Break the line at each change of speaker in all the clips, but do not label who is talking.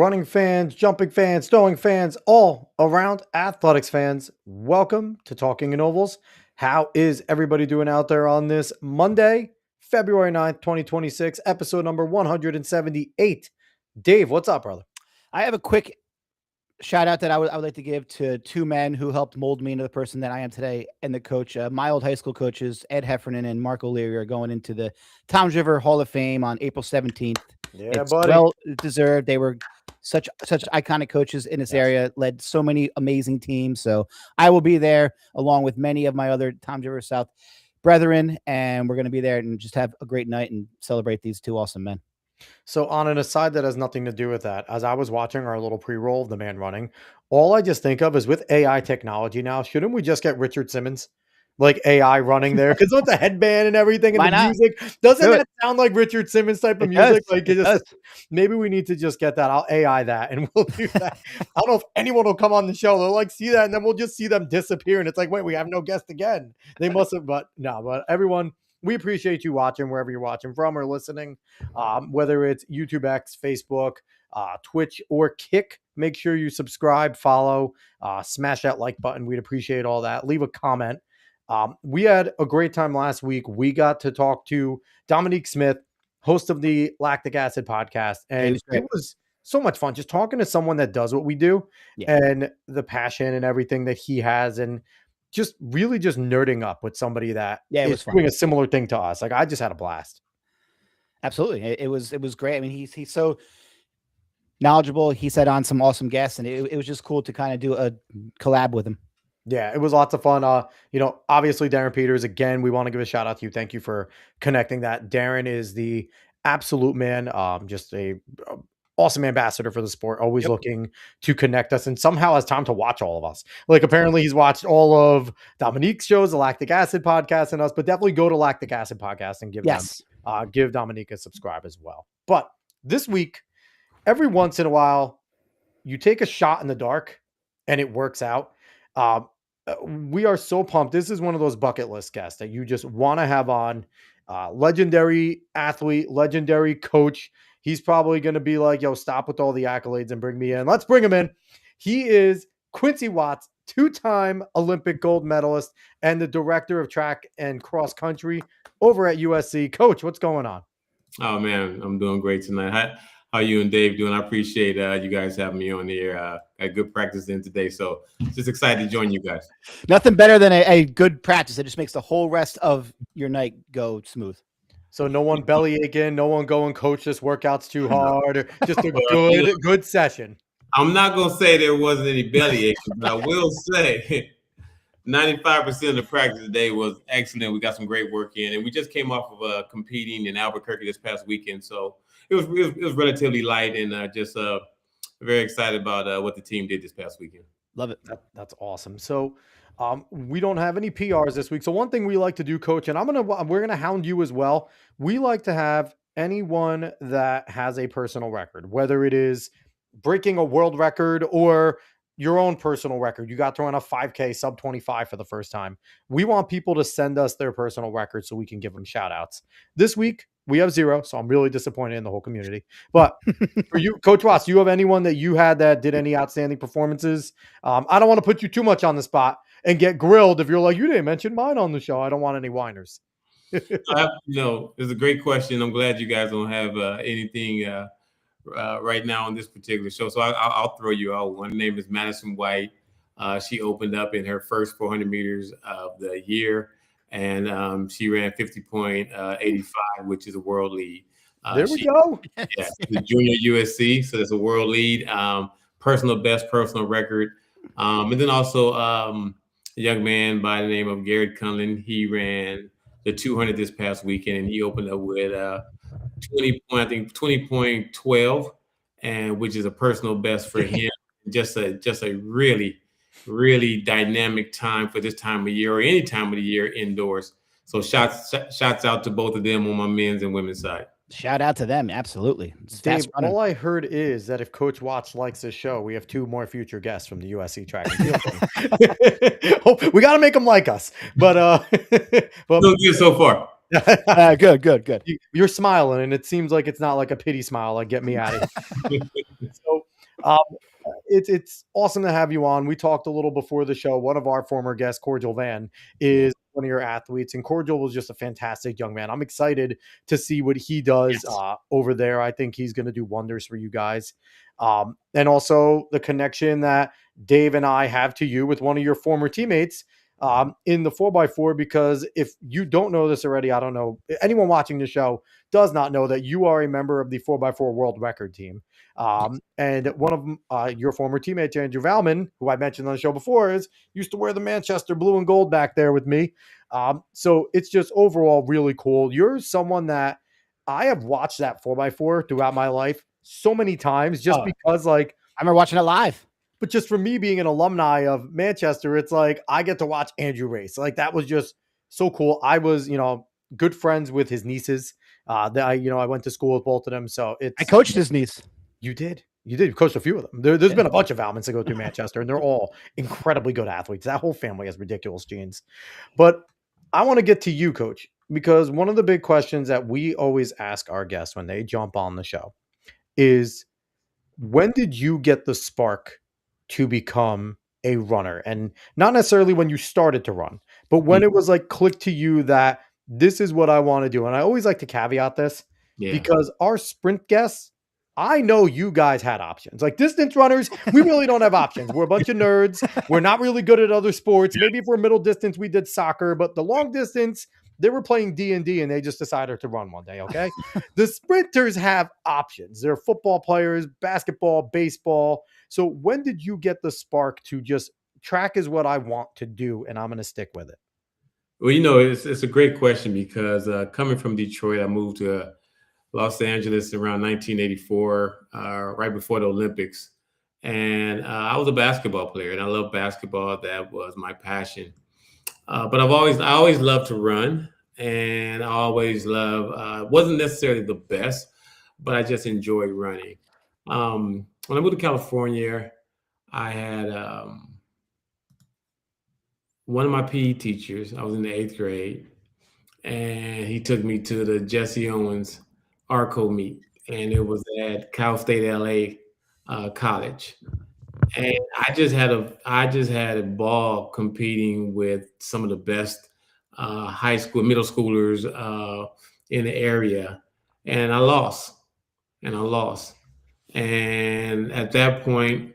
running fans, jumping fans, throwing fans, all around athletics fans. Welcome to Talking in Ovals. How is everybody doing out there on this Monday, February 9th, 2026, episode number 178? Dave, what's up, brother?
I have a quick shout out that I would like to give to two men who helped mold me into the person that I am today, and the coach. My old high school coaches, Ed Heffernan and Mark O'Leary, are going into the Toms River Hall of Fame on April 17th.
Yeah,
it's
buddy.
well deserved. They were such iconic coaches in this area, led so many amazing teams. So I will be there along with many of my other Toms River South brethren, and we're going to be there and just have a great night and celebrate these two awesome men.
So on an aside that has nothing to do with that, as I was watching our little pre-roll of the man running, all I just think of is with AI technology now, shouldn't we just get Richard Simmons? Like AI running there? Because with the headband and everything and the music, doesn't that sound like Richard Simmons type of music? Like maybe we need to just get that. I'll AI that and we'll do that. I don't know if anyone will come on the show. They'll like see that and then we'll just see them disappear. And it's like, wait, we have no guest again. They must have, but everyone, we appreciate you watching wherever you're watching from or listening, whether it's YouTube X, Facebook, Twitch, or Kick. Make sure you subscribe, follow, smash that like button. We'd appreciate all that. Leave a comment. We had a great time last week. We got to talk to Dominique Smith, host of the Lactic Acid podcast, and it was so much fun just talking to someone that does what we do and the passion and everything that he has, and just really just nerding up with somebody that is doing a similar thing to us. Like I just had a blast.
Absolutely. It was great. I mean, he's so knowledgeable. He said on some awesome guests, and it was just cool to kind of do a collab with him.
Yeah, it was lots of fun. Obviously Darren Peters, again, we want to give a shout out to you. Thank you for connecting that. Darren is the absolute man. Just a awesome ambassador for the sport, always looking to connect us and somehow has time to watch all of us. Like apparently he's watched all of Dominique's shows, the Lactic Acid podcast and us, but definitely go to Lactic Acid podcast and give Dominique a subscribe as well. But this week, every once in a while, you take a shot in the dark and it works out. We are so pumped. This is one of those bucket list guests that you just want to have on. Legendary athlete, legendary coach. He's probably going to be like, yo, stop with all the accolades and bring me in. Let's bring him in. He is Quincy Watts, two-time Olympic gold medalist and the director of track and cross country over at USC. Coach, what's going on?
Oh, man, I'm doing great tonight. How you and Dave doing? I appreciate you guys having me on here. Got good practice in today, so just excited to join you guys.
Nothing better than a good practice. It just makes the whole rest of your night go smooth.
So no one belly aching, no one going, coach, this workout's too hard, or just a good session.
I'm not going to say there wasn't any belly aching, but I will say 95% of the practice today was excellent. We got some great work in, and we just came off of competing in Albuquerque this past weekend, so it was relatively light, and just very excited about what the team did this past weekend.
Love it.
That's awesome. So we don't have any PRs this week. So one thing we like to do, Coach, and we're gonna hound you as well. We like to have anyone that has a personal record, whether it is breaking a world record or your own personal record. You got to run a 5K sub 25 for the first time. We want people to send us their personal record so we can give them shout outs. This week we have 0, so I'm really disappointed in the whole community. But for you, Coach Watts, do you have anyone that you had that did any outstanding performances? I don't want to put you too much on the spot and get grilled if you're like, you didn't mention mine on the show. I don't want any whiners.
It's a great question. I'm glad you guys don't have anything right now on this particular show. So I'll throw you out one. Her name is Madison White. She opened up in her first 400 meters of the year, and she ran 50.85, which is a world lead.
There we go.
Yeah, the junior USC, so that's a world lead. Personal best, personal record. And then also a young man by the name of Garrett Cunlin. He ran the 200 this past weekend, and he opened up with 20.12, and which is a personal best for him. just a really, really dynamic time for this time of year or any time of the year indoors. So shouts out to both of them on my men's and women's side.
Shout out to them. Absolutely.
Dave, all I heard is that if Coach Watts likes this show, we have 2 more future guests from the USC track and field team. We got to make them like us. But
still good so far.
Good.
You're smiling, and it seems like it's not like a pity smile, like get me out of here. So Um, it's awesome to have you on. We talked a little before the show. One of our former guests, Cordial Van, is one of your athletes, and Cordial was just a fantastic young man. I'm excited to see what he does over there. I think he's going to do wonders for you guys. And also the connection that Dave and I have to you with one of your former teammates in the 4x4, because if you don't know this already, I don't know, anyone watching the show does not know that you are a member of the 4x4 world record team. And one of your former teammates, Andrew Valman, who I mentioned on the show before, used to wear the Manchester blue and gold back there with me. So it's just overall really cool. You're someone that I have watched that 4x4 throughout my life so many times, just because, like,
I remember watching it live.
But just for me being an alumni of Manchester, it's like I get to watch Andrew race. Like, that was just so cool. I was, good friends with his nieces. I went to school with both of them. So
I coached his niece.
You did. You coached a few of them. There's been a bunch of Valmans that go through Manchester, and they're all incredibly good athletes. That whole family has ridiculous genes. But I want to get to you, Coach, because one of the big questions that we always ask our guests when they jump on the show is, when did you get the spark to become a runner? And not necessarily when you started to run, but when it was like clicked to you that this is what I want to do. And I always like to caveat this because our sprint guests, I know you guys had options. Like distance runners, we really don't have options. We're a bunch of nerds. We're not really good at other sports. Maybe if we're middle distance, we did soccer, but the long distance, they were playing D&D and they just decided to run one day, okay? The sprinters have options. They're football players, basketball, baseball. So when did you get the spark to just track is what I want to do and I'm going to stick with it?
Well, it's a great question because coming from Detroit, I moved to Los Angeles around 1984, right before the Olympics. And I was a basketball player and I love basketball. That was my passion. But I always loved to run, and I always wasn't necessarily the best, but I just enjoyed running. When I moved to California, I had one of my PE teachers. I was in the 8th grade, and he took me to the Jesse Owens ARCO meet, and it was at Cal State LA College. And I just had a ball competing with some of the best high school, middle schoolers in the area, and I lost. And at that point,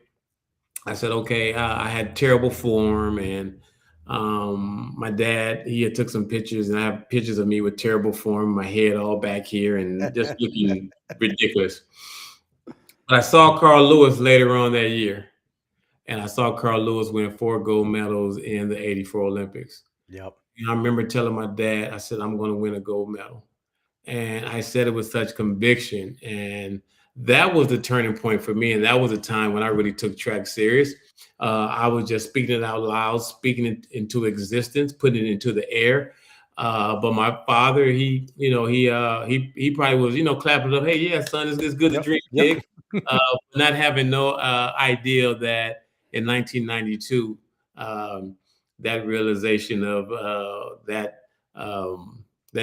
I said, okay, I had terrible form, and my dad, he had took some pictures, and I have pictures of me with terrible form, my head all back here, and just looking ridiculous. But I saw Carl Lewis later on that year. And I saw Carl Lewis win 4 gold medals in the 84 Olympics.
Yep.
And I remember telling my dad, I said, I'm going to win a gold medal. And I said it with such conviction. And that was the turning point for me. And that was a time when I really took track serious. I was just speaking it out loud, speaking it into existence, putting it into the air. But my father, he probably was, clapping up, hey, yeah, son, it's good to dream big. Not having no idea that in 1992, that realization of that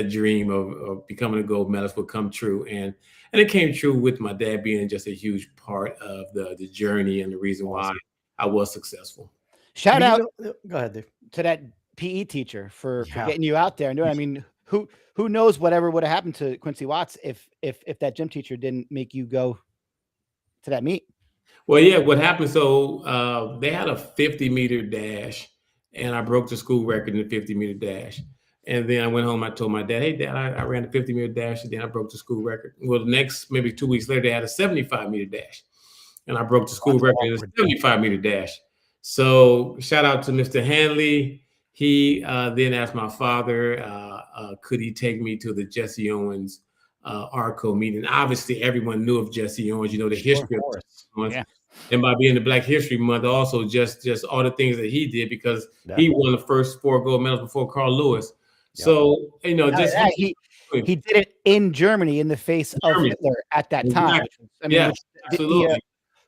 dream of becoming a gold medalist would come true, and it came true with my dad being just a huge part of the journey and the reason why I was successful.
Shout out,
go ahead, Dave,
to that PE teacher for getting you out there and doing. I mean, who knows whatever would have happened to Quincy Watts if that gym teacher didn't make you go to that meet.
Well, yeah, what happened? So they had a 50-meter dash, and I broke the school record in the 50-meter dash. And then I went home. I told my dad, "Hey, Dad, I ran a 50-meter dash, and then I broke the school record." Well, the next maybe 2 weeks later, they had a 75-meter dash, and I broke the school record in a 75-meter dash. So shout out to Mr. Hanley. He then asked my father, could he take me to the Jesse Owens ARCO meeting? Obviously, everyone knew of Jesse Owens. The history of Jesse Owens. Yeah. And by being the Black History Month, also just all the things that he did, because he won the first 4 gold medals before Carl Lewis. Yep. So he
did it in Germany in the face of Hitler at that time. I mean, absolutely. The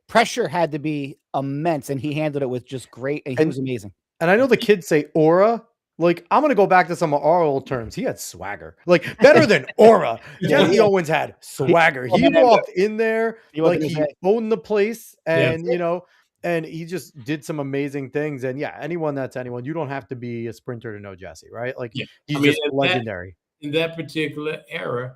pressure had to be immense, and he handled it with just great. And he was amazing.
And I know the kids say aura, Like, I'm gonna go back to some of our old terms. He had swagger, like better than aura.
Yeah,
Jesse Owens had swagger. He walked in there
what
like
can I
he
say?
owned the place,
Yes.
and and he just did some amazing things. And yeah, anyone, you don't have to be a sprinter to know Jesse, right? Like
Yeah. I
he's
mean,
just legendary.
in that particular era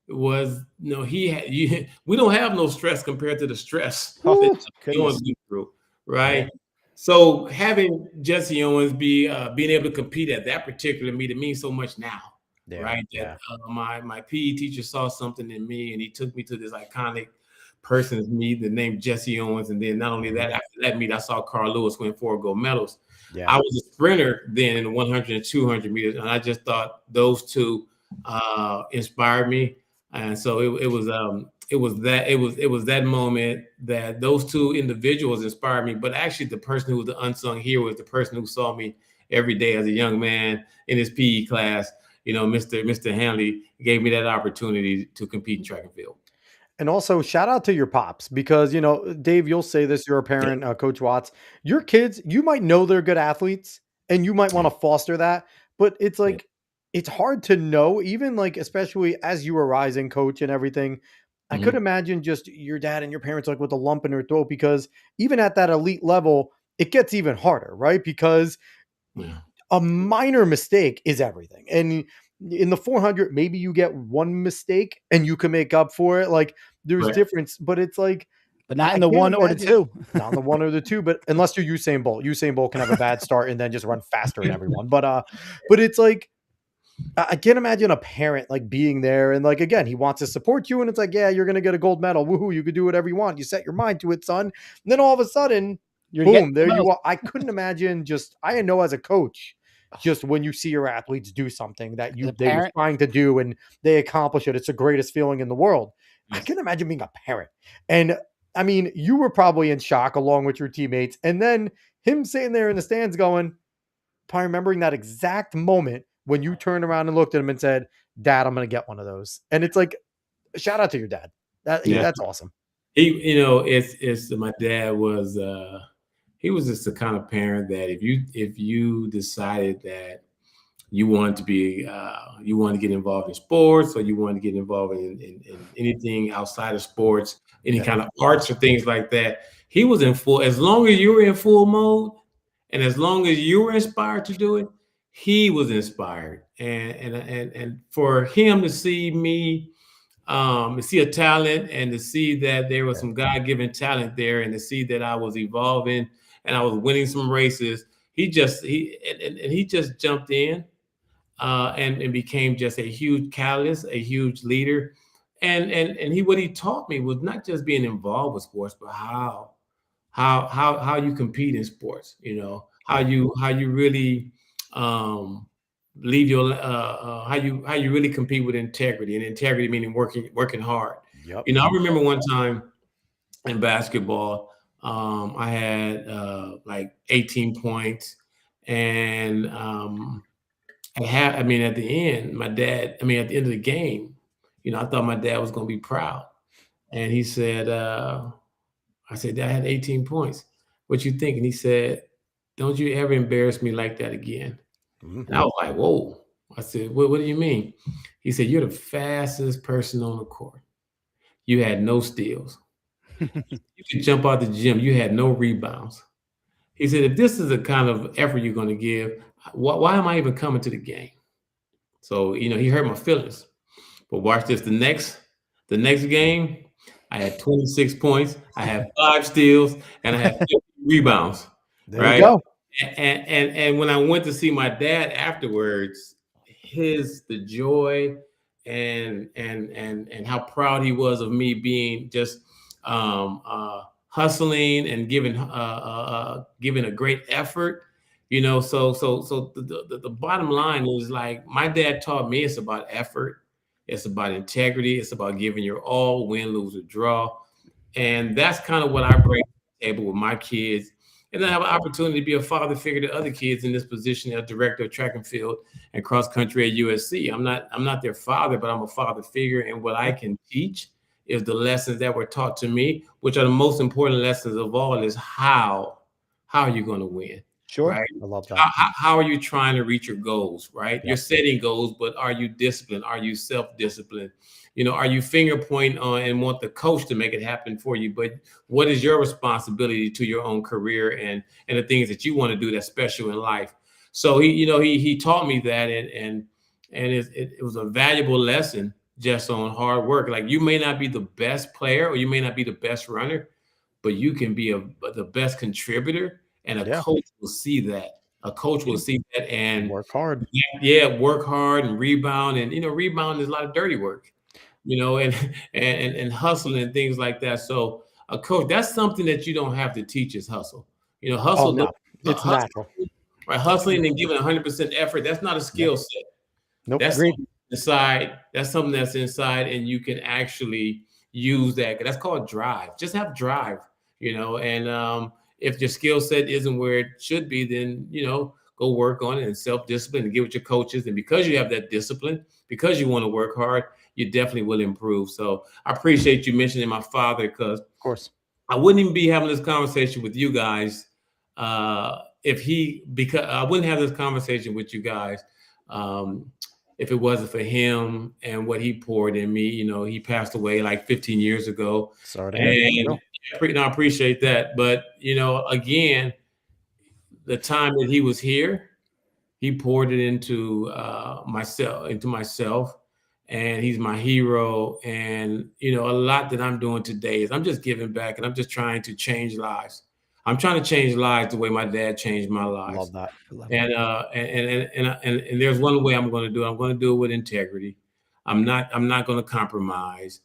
was he had we don't have no stress compared to the stress that
Oh,
Jesse
goodness.
Owens went through, right? So having Jesse Owens being able to compete at that particular meet, it means so much now,
Yeah,
right? That
yeah.
my PE teacher saw something in me, and he took me to this iconic person's meet, the name Jesse Owens, and then not only that, after that meet, I saw Carl Lewis win 4 gold medals.
Yeah.
I was a sprinter then in the 100 and 200 meters, and I just thought those two inspired me. And so it was that moment that those two individuals inspired me. But actually, the person who was the unsung hero was the person who saw me every day as a young man in his PE class. Mr. Hanley gave me that opportunity to compete in track and field.
And also, shout out to your pops because, Dave, you'll say this, you're a parent, Coach Watts. Your kids, you might know they're good athletes and you might want to foster that, but it's like, it's hard to know, even like, especially as you were rising, coach, and everything. I could imagine just your dad and your parents like with a lump in their throat because even at that elite level, it gets even harder, right? Because a minor mistake is everything. And in the 400, maybe you get one mistake and you can make up for it. Like there's difference, but it's like,
But not
I
in the
can't
1 or the
imagine,
2.
not in the 1 or the 2, but unless you're Usain Bolt can have a bad start and then just run faster than everyone. But it's like, I can't imagine a parent like being there and like again, he wants to support you, and it's like, yeah, you're gonna get a gold medal. Woohoo, you could do whatever you want. You set your mind to it, son. And then all of a sudden,
You're getting
boom, there
the
you
most.
are. I couldn't imagine just I know as a coach, just when you see your athletes do something that
As a
they were
parent,
trying to do and they accomplish it. It's the greatest feeling in the world. I
Yes.
can imagine being a parent. And I mean, you were probably in shock along with your teammates, and then him sitting there in the stands going, probably remembering that exact moment when you turned around and looked at him and said, "Dad, I'm going to get one of those." And it's like, shout out to your dad.
Yeah.
That's awesome.
It's my dad was he was just the kind of parent that if you decided that you wanted to be you wanted to get involved in sports, or you wanted to get involved in anything outside of sports, any kind of arts or things like that, he was in full. As long as you were in full mode, and as long as you were inspired to do it, he was inspired. And for him to see me, to see a talent, and to see that there was some God-given talent there, and to see that I was evolving and I was winning some races, he just jumped in and became just a huge catalyst, a huge leader. And what he taught me was not just being involved with sports, but how you compete in sports. How you really leave your how you really compete with integrity, and integrity meaning working hard.
Yep.
I remember one time in basketball, I had like 18 points, and at the end, at the end of the game, I thought my dad was going to be proud. And he said, I said, Dad, I had 18 points. What you think? And he said, don't you ever embarrass me like that again.
Mhm.
And I was like, whoa. I said, what do you mean? He said, you're the fastest person on the court. You had no steals. You could jump out the gym. You had no rebounds. He said, if this is the kind of effort you're going to give, why am I even coming to the game? So, he hurt my feelings. But watch this. The next game, I had 26 points. I had 5 steals, and I had 50 rebounds.
There you
Right.
go.
And when I went to see my dad afterwards, the joy and how proud he was of me being just hustling and giving a great effort. So the bottom line is, like, my dad taught me, it's about effort, it's about integrity, it's about giving your all, win, lose, or draw. And that's kind of what I bring to the table with my kids. And then I have an opportunity to be a father figure to other kids in this position as director of track and field and cross country at USC. I'm not their father, but I'm a father figure. And what I can teach is the lessons that were taught to me, which are the most important lessons of all, is how are you going to win?
Sure.
right?
I love that.
How are you trying to reach your goals, right? You're
Yep.
setting goals, but are you disciplined? Are you self-disciplined? Are you finger pointing on and want the coach to make it happen for you? But what is your responsibility to your own career and the things that you want to do that's special in life? So he taught me that, and it was a valuable lesson just on hard work. Like, you may not be the best player or you may not be the best runner, but you can be the best contributor, and a
Yeah.
coach will see that. A coach will see that, and
Work hard.
yeah, work hard and rebound, and rebound is a lot of dirty work, and and hustling and things like that. So a coach, that's something that you don't have to teach is hustle.
Oh
Hustle,
no, it's
hustle,
natural.
right? Hustling and giving 100% effort. That's not a
Yep.
skill set.
Nope.
That's
Agreed.
something inside. That's something that's inside, and you can actually use that. That's called drive. Just have drive, and if your skill set isn't where it should be, then go work on it and self-discipline and get with your coaches. And because you have that discipline, because you want to work hard, you definitely will improve. So I appreciate you mentioning my father, because
Of course.
I wouldn't even be having this conversation with you guys because I wouldn't have this conversation with you guys if it wasn't for him and what he poured in me. He passed away like 15 years ago,
Sorry to hear.
and I appreciate that. But again, the time that he was here, he poured it into myself, and he's my hero. And a lot that I'm doing today is I'm just giving back, and I'm just trying to change lives. I'm trying to change lives the way my dad changed my lives.
Love that.
And there's one way I'm going to do it. I'm going to do it with integrity. I'm not going to compromise.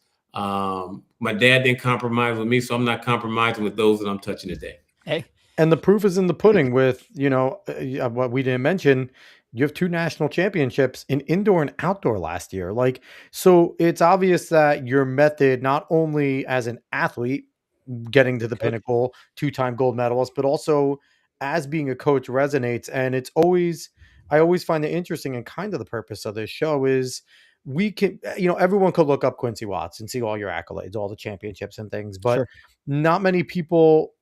My dad didn't compromise with me, so I'm not compromising with those that I'm touching today.
Hey,
And the proof is in the pudding with, what we didn't mention. You have 2 national championships in indoor and outdoor last year. Like, so it's obvious that your method, not only as an athlete, getting to the pinnacle, 2-time gold medalist, but also as being a coach resonates. And I always find it interesting, and kind of the purpose of this show is we can, everyone could look up Quincy Watts and see all your accolades, all the championships and things, but
sure.
not many people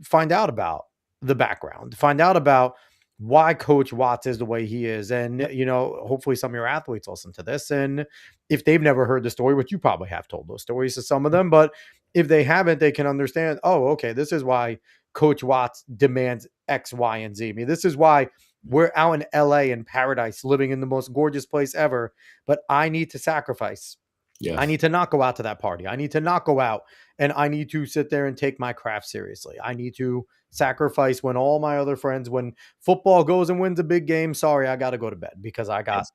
find out about the background, find out about why Coach Watts is the way he is. And, hopefully some of your athletes listen to this. And if they've never heard the story, which you probably have told those stories to some of them, but if they haven't, they can understand, oh, okay, this is why Coach Watts demands X, Y, and Z. I mean, this is why we're out in LA in paradise, living in the most gorgeous place ever, but I need to sacrifice.
Yes.
I need to not go out to that party. I need to not go out, and I need to sit there and take my craft seriously. I need to sacrifice when all my other friends, when football goes and wins a big game, sorry, I got to go to bed because I got,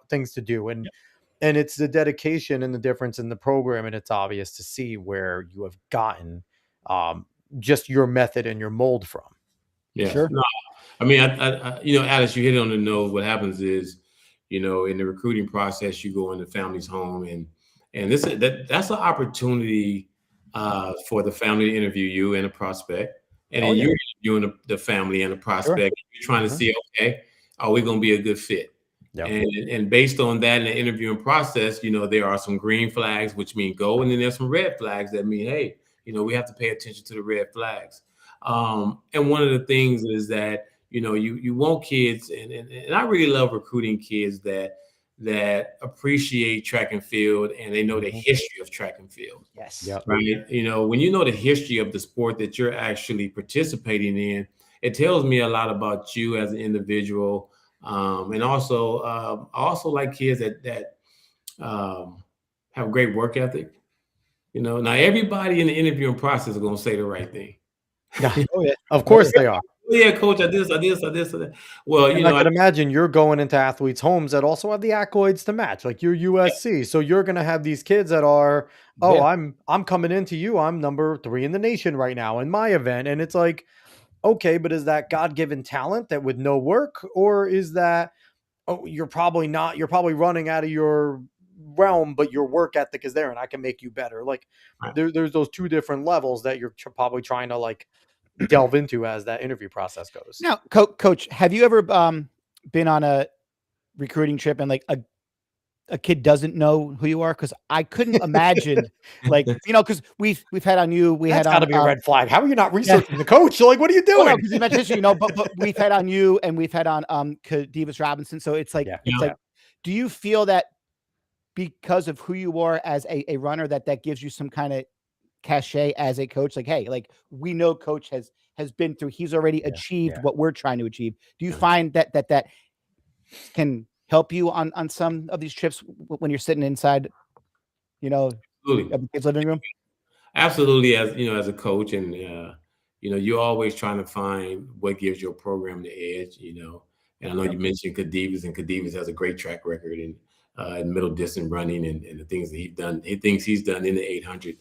things to do. And it's the dedication and the difference in the program. And it's obvious to see where you have gotten just your method and your mold from.
Yeah.
Sure.
No, I mean, Alice, you hit it on the nose. What happens is, in the recruiting process, you go in the family's home, and that's an opportunity for the family to interview you and a prospect, and then you're interviewing the family and the prospect.
Sure.
You're trying to see, okay, are we going to be a good fit?
Yep.
And based on that in the interviewing process, there are some green flags, which mean go, and then there's some red flags that mean, hey, we have to pay attention to the red flags. And one of the things is that you want kids, and I really love recruiting kids that appreciate track and field, and they know the history of track and field.
Yes.
Yep.
Right. When you know the history of the sport that you're actually participating in, it tells me a lot about you as an individual. And also, I also like kids that have great work ethic. Now everybody in the interviewing process is going to say the right thing.
Oh, yeah.
Of course they are.
Yeah, coach, I this. Well,
And I can imagine you're going into athletes' homes that also have the accolades to match, like you're USC. So you're going to have these kids that are, I'm coming into you. I'm number 3 in the nation right now in my event. And it's like, okay, but is that God-given talent that with no work, or is that, you're probably not, you're probably running out of your realm, but your work ethic is there and I can make you better. Like there's those 2 different levels that you're probably trying to like delve into as that interview process goes.
Now, Coach, have you ever been on a recruiting trip and like a kid doesn't know who you are? Because I couldn't imagine, like, because we've had on you, we
That's
had
got to
on
be a red flag. How are you not
yeah.
researching the coach? You're like, what are you
Well, no,
doing?
because you mentioned history, but we've had on you and we've had on Davis Robinson. So it's like
Yeah.
do you feel that because of who you are as a runner that gives you some kind of cachet as a coach? Like, hey, like we know coach has been through, he's already achieved what we're trying to achieve. Do you find that can help you on some of these trips when you're sitting inside,
Absolutely.
of the kid's living room?
Absolutely, as a coach, and you're always trying to find what gives your program the edge. And I know you mentioned Kadivas, and Kadivas has a great track record in middle distance running and the things that he's done. He thinks he's done in the 800,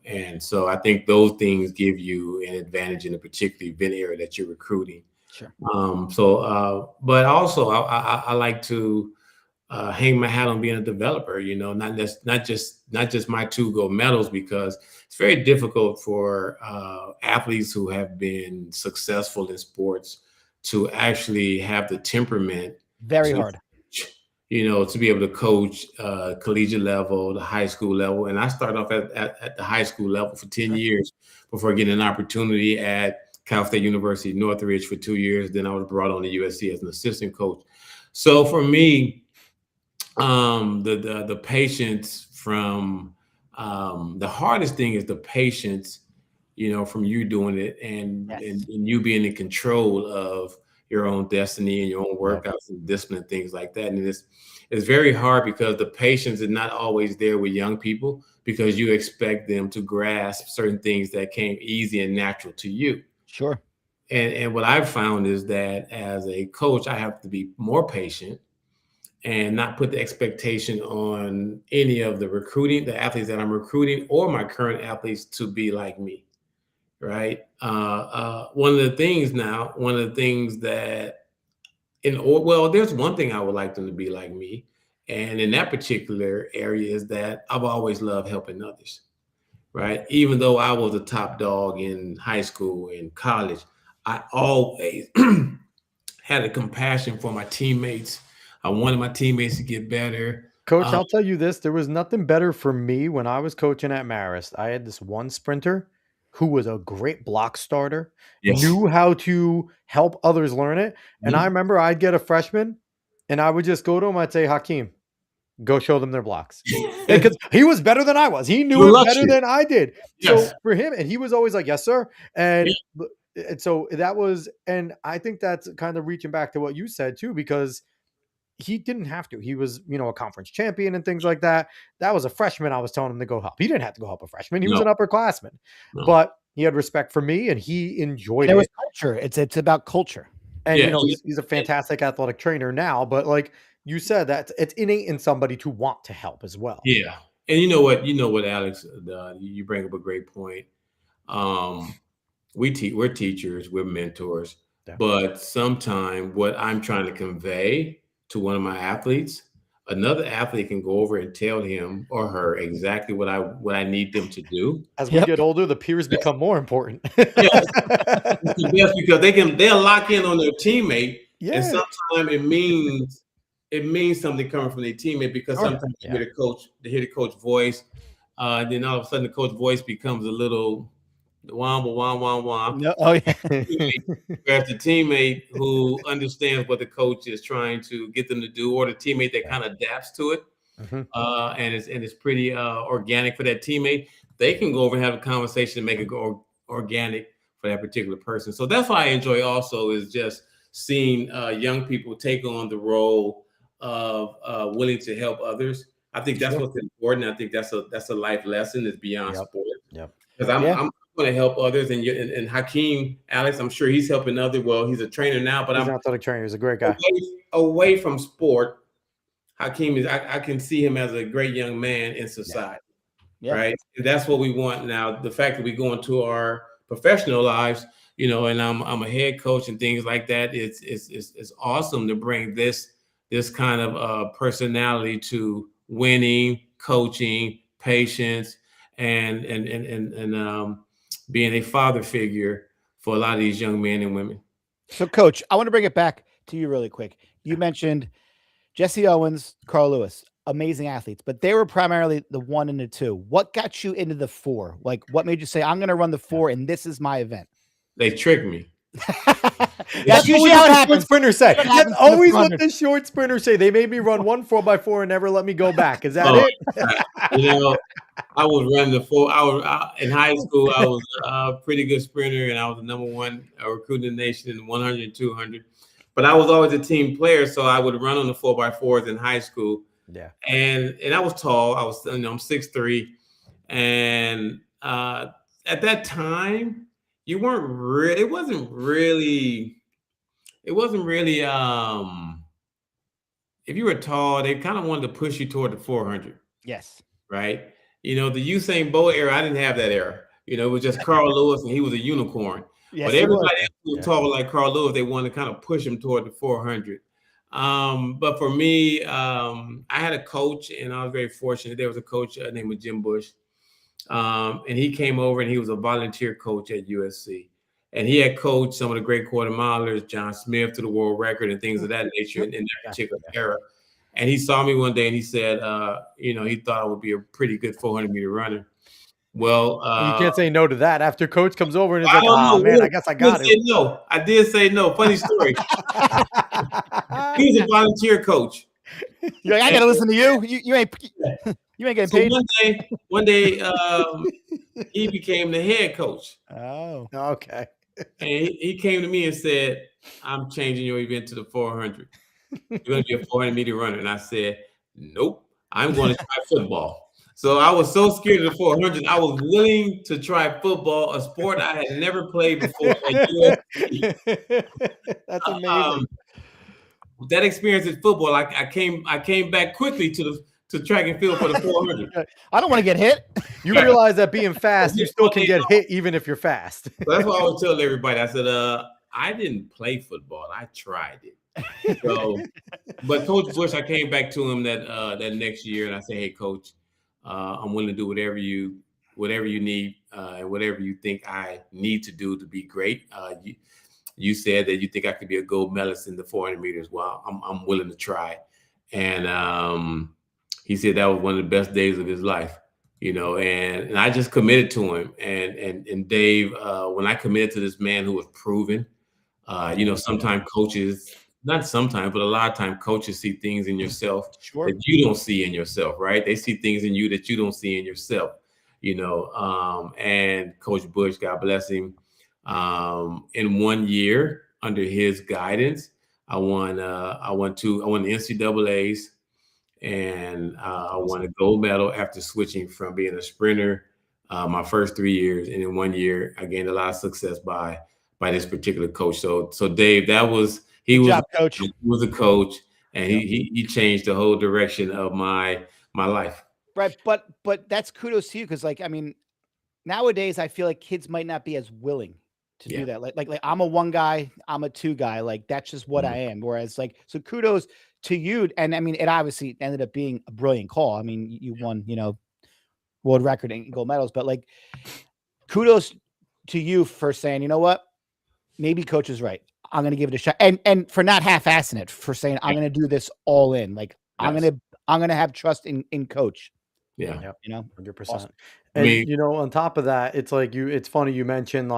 and so I think those things give you an advantage in a particular event area that you're recruiting.
Sure.
But also I like to hang my hat on being a developer, not just my 2 gold medals, because it's very difficult for athletes who have been successful in sports to actually have the temperament
Very
to,
hard.
to be able to coach collegiate level, the high school level. And I started off at the high school level for 10 years before getting an opportunity at Cal State University, Northridge for 2 years. Then I was brought on to USC as an assistant coach. So for me, the patience from the hardest thing is the patience, from you doing it and you being in control of your own destiny and your own workouts and discipline and things like that. And it's very hard because the patience is not always there with young people, because you expect them to grasp certain things that came easy and natural to you.
Sure.
And what I've found is that as a coach, I have to be more patient and not put the expectation on any of the athletes that I'm recruiting, or my current athletes to be like me, right? One of the things that, there's one thing I would like them to be like me. And in that particular area is that I've always loved helping others, right? Even though I was a top dog in high school and college, I always had a compassion for my teammates. I wanted my teammates to get better.
Coach, I'll tell you this. There was nothing better for me when I was coaching at Marist. I had this one sprinter who was a great block starter,
Yes.
knew how to help others learn it. And I remember I'd get a freshman and I would just go to him. I'd say, Hakeem, go show them their blocks. Because he was better than I was. He knew it better than I did.
Yes.
So for him, and he was always like, yes, sir. And so that was, and I think that's kind of reaching back to what you said too, because he didn't have to. He was, a conference champion and things like that. That was a freshman. I was telling him to go help. He didn't have to go help a freshman. He was an upperclassman, but he had respect for me and he enjoyed it.
It was culture. It's about culture.
And he's a fantastic athletic trainer now, but like you said, that it's innate in somebody to want to help as well.
Yeah. And you know what, Alex, you bring up a great point. We're teachers, we're mentors, but sometimes what I'm trying to convey to one of my athletes, another athlete can go over and tell him or her exactly what I need them to do.
As we get older, the peers become more important.
Yes, because they'll lock in on their teammate, and sometimes it means something coming from their teammate, because sometimes you hear the coach voice, then all of a sudden the coach voice becomes a little wah wah wah wah.
No, oh yeah.
Whereas the teammate who understands what the coach is trying to get them to do, or the teammate that kind of adapts to it, and it's pretty organic for that teammate, they can go over and have a conversation and make it go organic for that particular person. So that's why I enjoy also is just seeing young people take on the role of willing to help others. I think that's what's important. I think that's a life lesson that's beyond sport. Because I'm going to help others, and Hakeem, Alex, I'm sure he's helping others. Well, he's a trainer now, but
he's an athletic trainer. He's a great guy.
Away from sport, Hakeem I can see him as a great young man in society, right? And that's what we want now. The fact that we go into our professional lives, and I'm a head coach and things like that. It's awesome to bring this kind of personality to winning, coaching, patience, and being a father figure for a lot of these young men and women.
So, Coach, I want to bring it back to you really quick. You mentioned Jesse Owens, Carl Lewis, amazing athletes, but they were primarily the 1 and the 2. What got you into the 4? Like, what made you say, I'm going to run the 4 and this is my event?
They tricked me.
That's usually how it happens.
Sprinters say. That's always what the short sprinters say. They made me run 1 4x4 and never let me go back. Is that it?
I was running the 4. In high school. I was a pretty good sprinter, and I was the number 1 recruit in the nation in 100 and 200. But I was always a team player, so I would run on the 4x4s in high school.
Yeah,
and I was tall. I was, I'm 6'3", and at that time, you weren't really. It wasn't really. If you were tall, they kind of wanted to push you toward the 400.
Yes.
Right. The Usain Bolt era, I didn't have that era. It was just Carl Lewis, and he was a unicorn. Yes, but everybody else was tall like Carl Lewis. They wanted to kind of push him toward the 400. But for me, I had a coach, and I was very fortunate. There was a coach named Jim Bush, and he came over, and he was a volunteer coach at USC. And he had coached some of the great quarter milers, John Smith to the world record and things of that nature in that particular era. And he saw me one day and he said, he thought I would be a pretty good 400-meter runner. Well,
you can't say no to that. After coach comes over and is like, "Oh man, I guess I got it."
No, I did say no. Funny story. He's a volunteer coach.
You're like, I gotta listen to you. You ain't getting paid.
One day, he became the head coach.
Oh,
okay.
And he came to me and said, "I'm changing your event to the 400. You're going to be a 400-meter runner." And I said, "Nope, I'm going to try football." So I was so scared of the 400, I was willing to try football, a sport I had never played before at USC.
That's amazing.
That experience in football, I came back quickly to track and field for the 400.
I don't want to get hit.
You realize that being fast, you still can get hit even if you're fast.
So that's what I would tell everybody. I said, I didn't play football. I tried it. So, but Coach Bush, I came back to him that next year, and I said, "Hey, Coach, I'm willing to do whatever you need and whatever you think I need to do to be great. You said that you think I could be a gold medalist in the 400 meters. Well, I'm willing to try." And he said that was one of the best days of his life, and I just committed to him. And Dave, when I committed to this man who was proven, sometimes coaches. Not sometimes, but a lot of times coaches see things in yourself that you don't see in yourself, right? They see things in you that you don't see in yourself, and Coach Bush, God bless him, in 1 year under his guidance, I won the NCAAs, and I won a gold medal after switching from being a sprinter my first 3 years. And in 1 year, I gained a lot of success by this particular coach. So Dave, He was a coach, and he changed the whole direction of my life.
Right, but that's kudos to you, because nowadays I feel like kids might not be as willing to do that. Like I'm a 1 guy, I'm a 2 guy. Like that's just what I am. Whereas so kudos to you, and it obviously ended up being a brilliant call. You won world record and gold medals, but kudos to you for saying, you know what, maybe coach is right. I'm going to give it a shot. And for not half-assing it, for saying, I'm going to do this all in. I'm going to have trust in coach.
Yeah.
100%.
Awesome.
And on top of that, it's funny you mentioned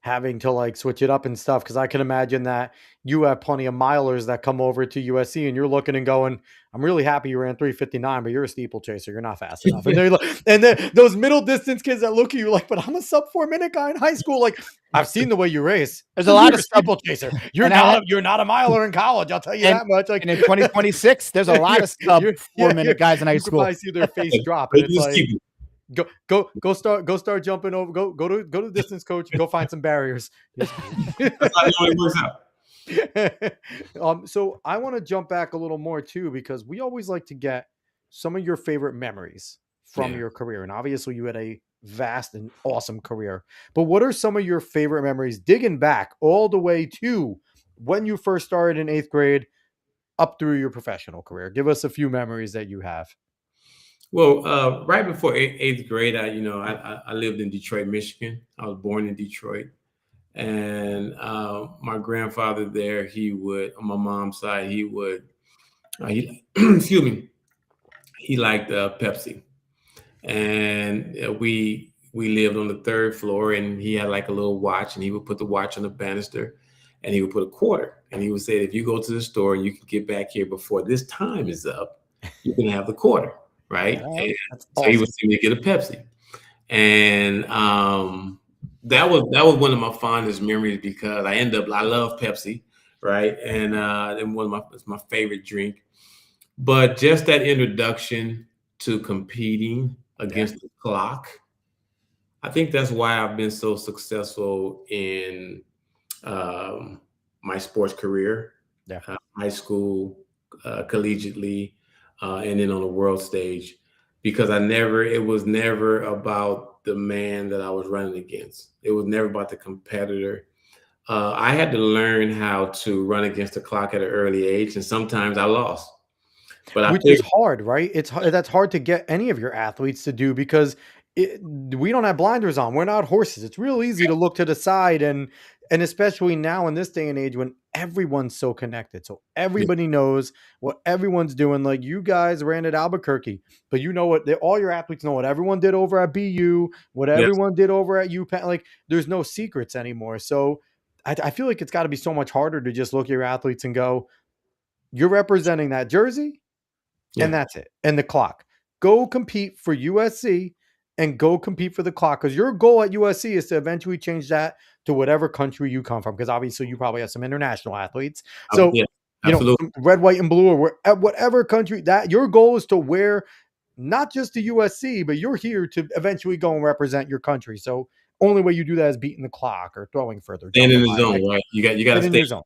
having to switch it up and stuff, because I can imagine that you have plenty of milers that come over to USC and you're looking and going, "I'm really happy you ran 3:59, but you're a steeplechase. You're not fast enough." And then those middle distance kids that look at you like, "But I'm a sub 4-minute guy in high school. I've seen the way you race.
There's a lot of
steeplechaser. You're not a miler in college. I'll tell you that much."
And in 2026, there's a lot of sub 4-minute guys in high school.
I see their face drop, and it's Go start jumping over. Go to distance coach. Go find some barriers.
That's how it only works
out. So I want to jump back a little more too, because we always like to get some of your favorite memories from your career, and obviously you had a vast and awesome career. But what are some of your favorite memories, digging back all the way to when you first started in 8th grade up through your professional career? Give us a few memories that you have.
Well, right before 8th grade, I lived in Detroit, Michigan. I was born in Detroit, and my grandfather there, on my mom's side, he would Excuse me. He liked Pepsi, and we lived on the third floor, and he had like a little watch, and he would put the watch on the banister, and he would put a quarter, and he would say, if you go to the store and you can get back here before this time is up, you can have the quarter, right?
All right.
And
That's
so he
awesome.
would see me get a Pepsi, and that was one of my fondest memories because I love Pepsi, right? And it's my favorite drink. But just that introduction to competing
Yeah.
against the clock, I think that's why I've been so successful in um, my sports career,
Yeah.
high school, collegiately, and then on the world stage, because it was never about the man that I was running against. It was never about the competitor. I had to learn how to run against the clock at an early age, and sometimes I lost. But I
Which is
figured,
hard, right? That's hard to get any of your athletes to do because we don't have blinders on. We're not horses. It's real easy to look to the side and especially now in this day and age when everyone's so connected. So
yeah,
everybody knows what everyone's doing. Like you guys ran at Albuquerque, but you know what all your athletes know what everyone did over at BU, what
yes,
everyone did over at UPenn. Like there's no secrets anymore. So I feel like it's got to be so much harder to just look at your athletes and go, you're representing that jersey and
yeah.
that's it. And the clock. Go compete for USC and go compete for the clock because your goal at USC is to eventually change that to whatever country you come from. Because obviously, you probably have some international athletes. So,
Yeah, absolutely.
from red, white, and blue, or whatever country that your goal is to wear not just the USC, but you're here to eventually go and represent your country. So, only way you do that is beating the clock or throwing further,
Staying in
jumping
the
higher.
zone, right? You got to
Get in
stay.
your zone.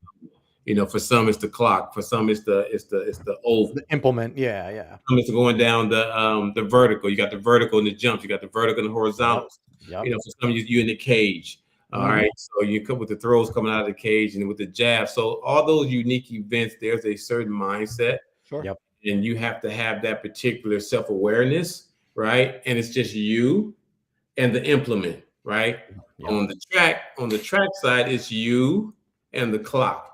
For some it's the clock. For some it's the
The
oval.
implement. Yeah. Yeah.
Some it's going down the vertical. You got the vertical and the jumps. You got the vertical and the
Yep.
horizontals.
Yep.
For some you in the cage. All
Mhm.
right. So you come with the throws coming out of the cage and with the jab. So all those unique events, there's a certain mindset,
Sure.
Yep.
and you have to have that particular self-awareness, right? And it's just you and the implement, right?
Yep.
On the track side, it's you and the clock.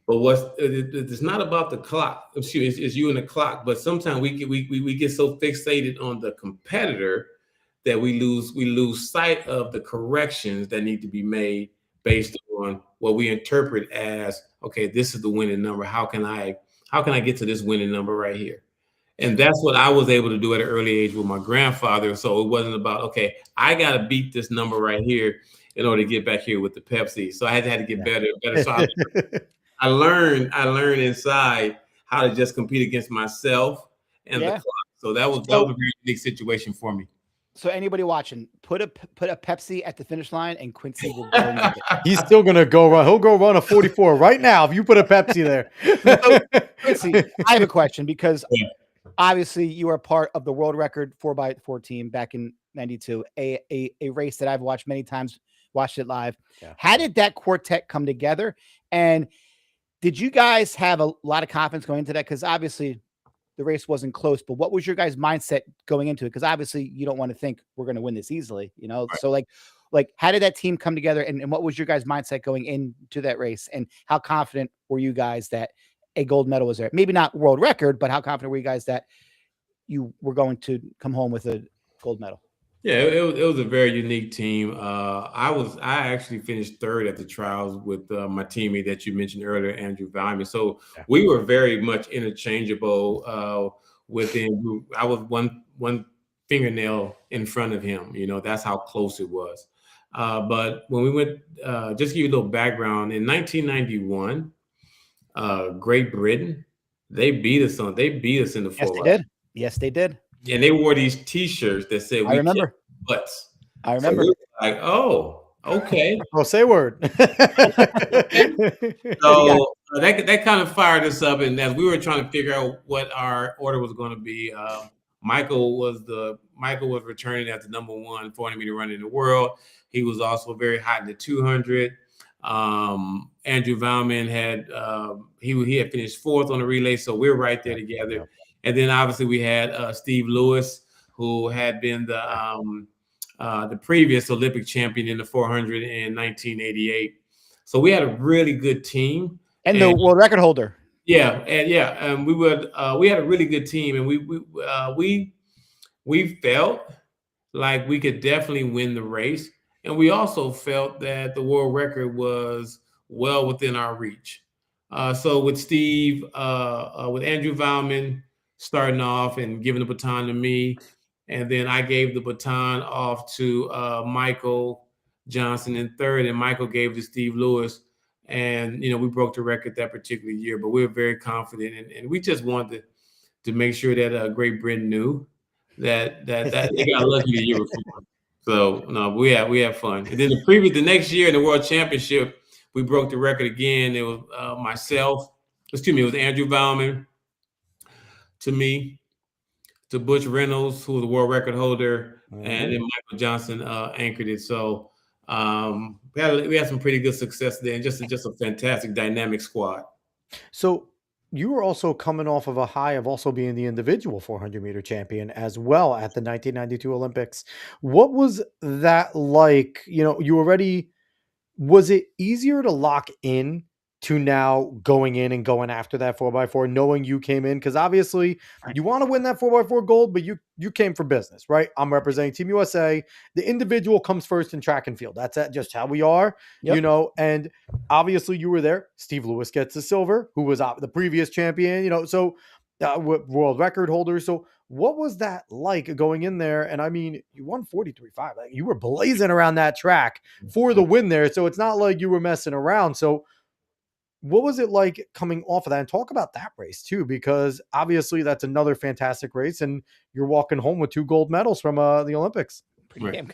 But it's not about the clock. Excuse me, it's you and the clock. But sometimes we get so fixated on the competitor that we lose sight of the corrections that need to be made based on what we interpret as, okay, this is the winning number. How can I get to this winning number right here? And that's what I was able to do at an early age with my grandfather. So it wasn't about, okay, I got to beat this number right here in order to get back here with the Pepsi. So I had to get better and better. So I learned inside how to just compete against myself and the
Yeah.
clock. So that was
So
a very unique situation for me.
so anybody watching, put a Pepsi at the finish line, and Quincy will go and get it.
He's still gonna go run. He'll go run a 44 right now if you put a Pepsi there.
So, Quincy, I have a question because
Yeah.
obviously you are part of the world record 4x4 team back in '92, a race that I've watched many times, watched it live.
Yeah.
How did that quartet come together? And did you guys have a lot of confidence going into that? Because obviously the race wasn't close, but what was your guys' mindset going into it? Because obviously you don't want to think we're going to win this easily, you know?
Right.
So like how did that team come together and what was your guys' mindset going into that race? And how confident were you guys that a gold medal was there? Maybe not world record, but how confident were you guys that you were going to come home with a gold medal?
Yeah, it was a very unique team. I actually finished third at the trials with my teammate that you mentioned earlier, Andrew Valmy. So
Yeah.
we were very much interchangeable. Within, I was one fingernail in front of him. That's how close it was. But when we went, just to give you a little background, in 1991, Great Britain, they beat us in the
Yes, they
4x,
did. Yes, they did.
and they wore these T-shirts that said
I
"We kick
remember.
butts."
I
So we
remember.
were like, oh, okay.
Oh, say a word.
You got
So that kind of fired us up, and as we were trying to figure out what our order was going to be, Michael was returning as the number one 400-meter runner in the world. He was also very hot in the 200. Andrew Valman he had finished fourth on the relay, so we're right there together.
Yep.
And then obviously we had Steve Lewis, who had been the previous Olympic champion in the 400 in 1988. So we had a really good team.
and the world record holder.
Yeah, and we had a really good team, and we felt like we could definitely win the race, and we also felt that the world record was well within our reach. So with Steve, with Andrew Valman starting off and giving the baton to me, and then I gave the baton off to Michael Johnson in third, and Michael gave to Steve Lewis. And we broke the record that particular year, but we were very confident, and we just wanted to make sure that Great Britain knew that they got lucky the year before. So no, we had fun. And then the next year in the World Championship, we broke the record again. It was it was Andrew Valman to me, to Butch Reynolds, who was the world record holder, and then Michael Johnson anchored it. So we had some pretty good success there, and just a fantastic dynamic squad.
So you were also coming off of a high of also being the individual 400-meter champion as well at the 1992 Olympics. What was that like? You already Was it easier to lock in to now going in and going after that 4x4, knowing you came in? Because obviously you want to win that 4x4 gold, but you came for business, right? I'm representing Team USA. The individual comes first in track and field. That's just how we are, and obviously you were there. Steve Lewis gets the silver, who was the previous champion, so world record holder. So what was that like going in there? And I mean, you won 43.5. Like, you were blazing around that track for the win there. So it's not like you were messing around. So what was it like coming off of that? And talk about that race too, because obviously that's another fantastic race, and you're walking home with 2 gold medals from the Olympics.
Right.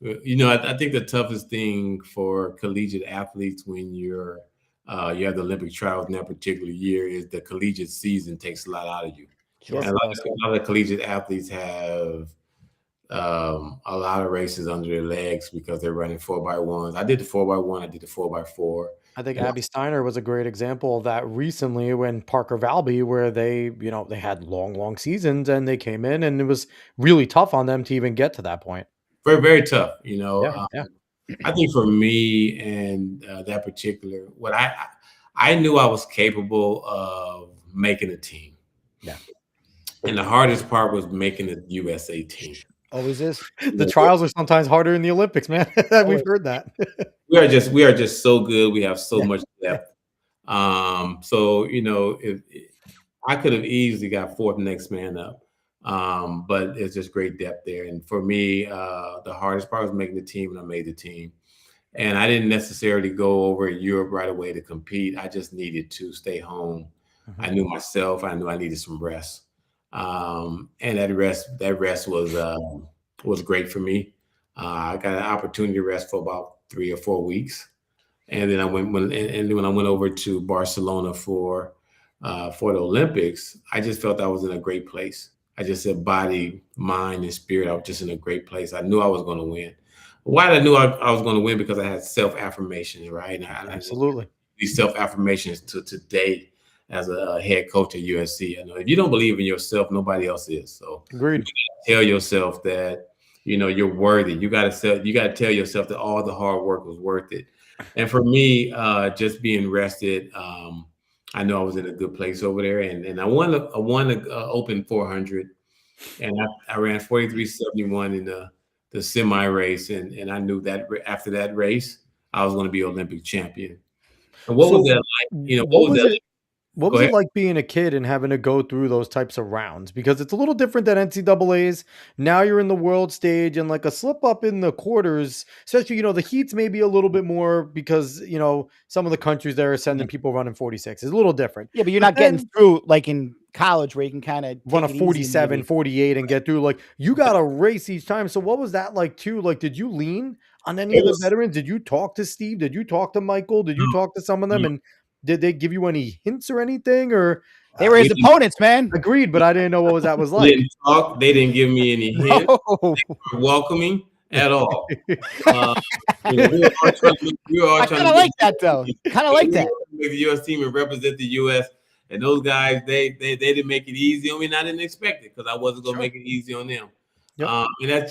I think the toughest thing for collegiate athletes when you have the Olympic trials in that particular year is the collegiate season takes a lot out of you. Sure. And a lot of collegiate athletes have a lot of races under their legs because they're running 4x1s. I did the 4x1. I did the 4x4.
I think Abby Steiner was a great example of that recently when Parker Valby, where they had long seasons and they came in and it was really tough on them to even get to that point.
Very, very tough. I think for me and that particular, what I knew I was capable of making a team.
Yeah.
And the hardest part was making the USA team.
Always is.
The trials are sometimes harder in the Olympics, man. We've heard that.
We are just so good. We have so much depth. So if I could have easily got fourth next man up. But it's just great depth there. And for me, the hardest part was making the team, and I made the team. And I didn't necessarily go over in Europe right away to compete. I just needed to stay home. Mm-hmm. I knew myself. I knew I needed some rest. And that rest was great for me. I got an opportunity to rest for about 3 or 4 weeks. And then when I went over to Barcelona for the Olympics, I just felt I was in a great place. I just said body, mind, and spirit. I was just in a great place. I knew I was going to win. Why I knew I was going to win? Because I had self-affirmations, right? And
absolutely.
These self-affirmations to today as a head coach at USC. I know if you don't believe in yourself, nobody else is. So
agreed.
You tell yourself that you're worthy. You got to tell yourself that all the hard work was worth it. And for me, just being rested, I know I was in a good place over there, and I won the open 400, and I ran 43.71 in the semi race, and I knew that after that race, I was going to be Olympic champion. And what was that like?
What was it like being a kid and having to go through those types of rounds? Because it's a little different than NCAAs. Now you're in the world stage, and like a slip up in the quarters, especially, the heats may be a little bit more because, some of the countries there are sending people running 46. It's a little different.
Yeah, but you're not getting through like in college where you can kind of
run a 47, 48 and get through. Like, you got to race each time. So what was that like too? Like, did you lean on any of the veterans? Did you talk to Steve? Did you talk to Michael? Did you talk to some of them? And did they give you any hints or anything? Or
they were his opponents, man.
Agreed, but I didn't know what that was like.
They didn't talk. They didn't give me any hints. No. They weren't welcoming at all. We were all
I kind of like that, though. Kind of like that.
Make the U.S. team and represent the U.S. And those guys, they didn't make it easy on me, and I didn't expect it because I wasn't going to make it easy on them. Yep. And that's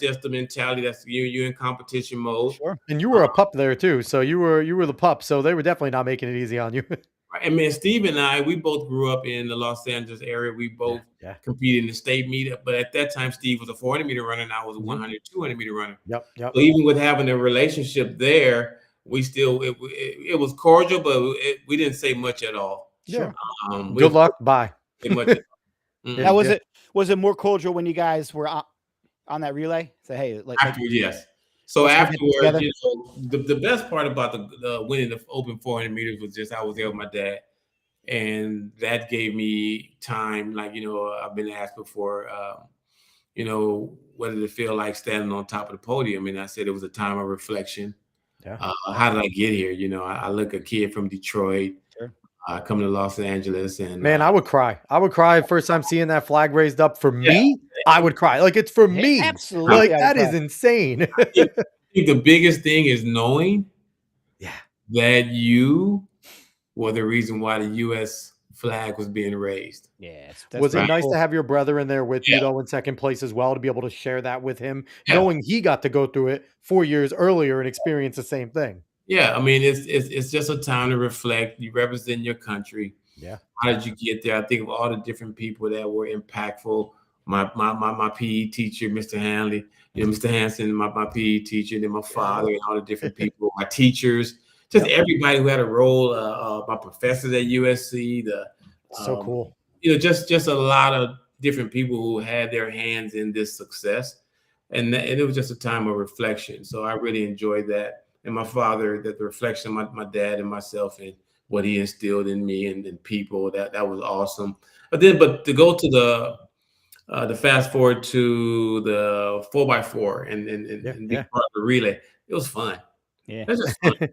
just the mentality. That's you're in competition mode.
Sure. And you were a pup there too, so you were the pup. So they were definitely not making it easy on you.
I mean, Steve and I, we both grew up in the Los Angeles area. We both competed in the state meet, but at that time, Steve was a 400-meter runner, and I was a 100, 200-meter runner.
Yep.
So even with having a relationship there, we still it was cordial, but we didn't say much at all.
Sure. Good luck. Bye.
Now, was it more cordial when you guys were on that relay? So hey,
afterwards, yes. So afterwards, you know, the best part about the winning the open 400 meters was just I was there with my dad, and that gave me time. Like, you know, I've been asked before, you know, what did it feel like standing on top of the podium? And I said it was a time of reflection.
Yeah.
How did I get here? You know, I look a kid from Detroit.
Sure.
Coming to Los Angeles, and
man, I would cry. I would cry first time seeing that flag raised up for me. I would cry. Like, it's for me.
Absolutely.
Like, that is insane.
I think the biggest thing is knowing that you were the reason why the U.S. flag was being raised.
Yeah.
Was it nice to have your brother in there with you, though, in second place as well, to be able to share that with him, knowing he got to go through it 4 years earlier and experience the same thing?
Yeah, I mean, it's just a time to reflect. You represent your country.
Yeah.
How did you get there? I think of all the different people that were impactful. My PE teacher, Mr. Hanley, you know, Mr. Hanson, my PE teacher, then my father, and all the different people, my teachers, just everybody who had a role. My professors at USC,
so cool.
You know, just a lot of different people who had their hands in this success, and it was just a time of reflection. So I really enjoyed that. And my father, that the reflection of my dad and myself and what he instilled in me and people, that was awesome. But to go to the fast forward to the 4x4 and be part of the relay, it was fun.
Yeah,
that's just fun.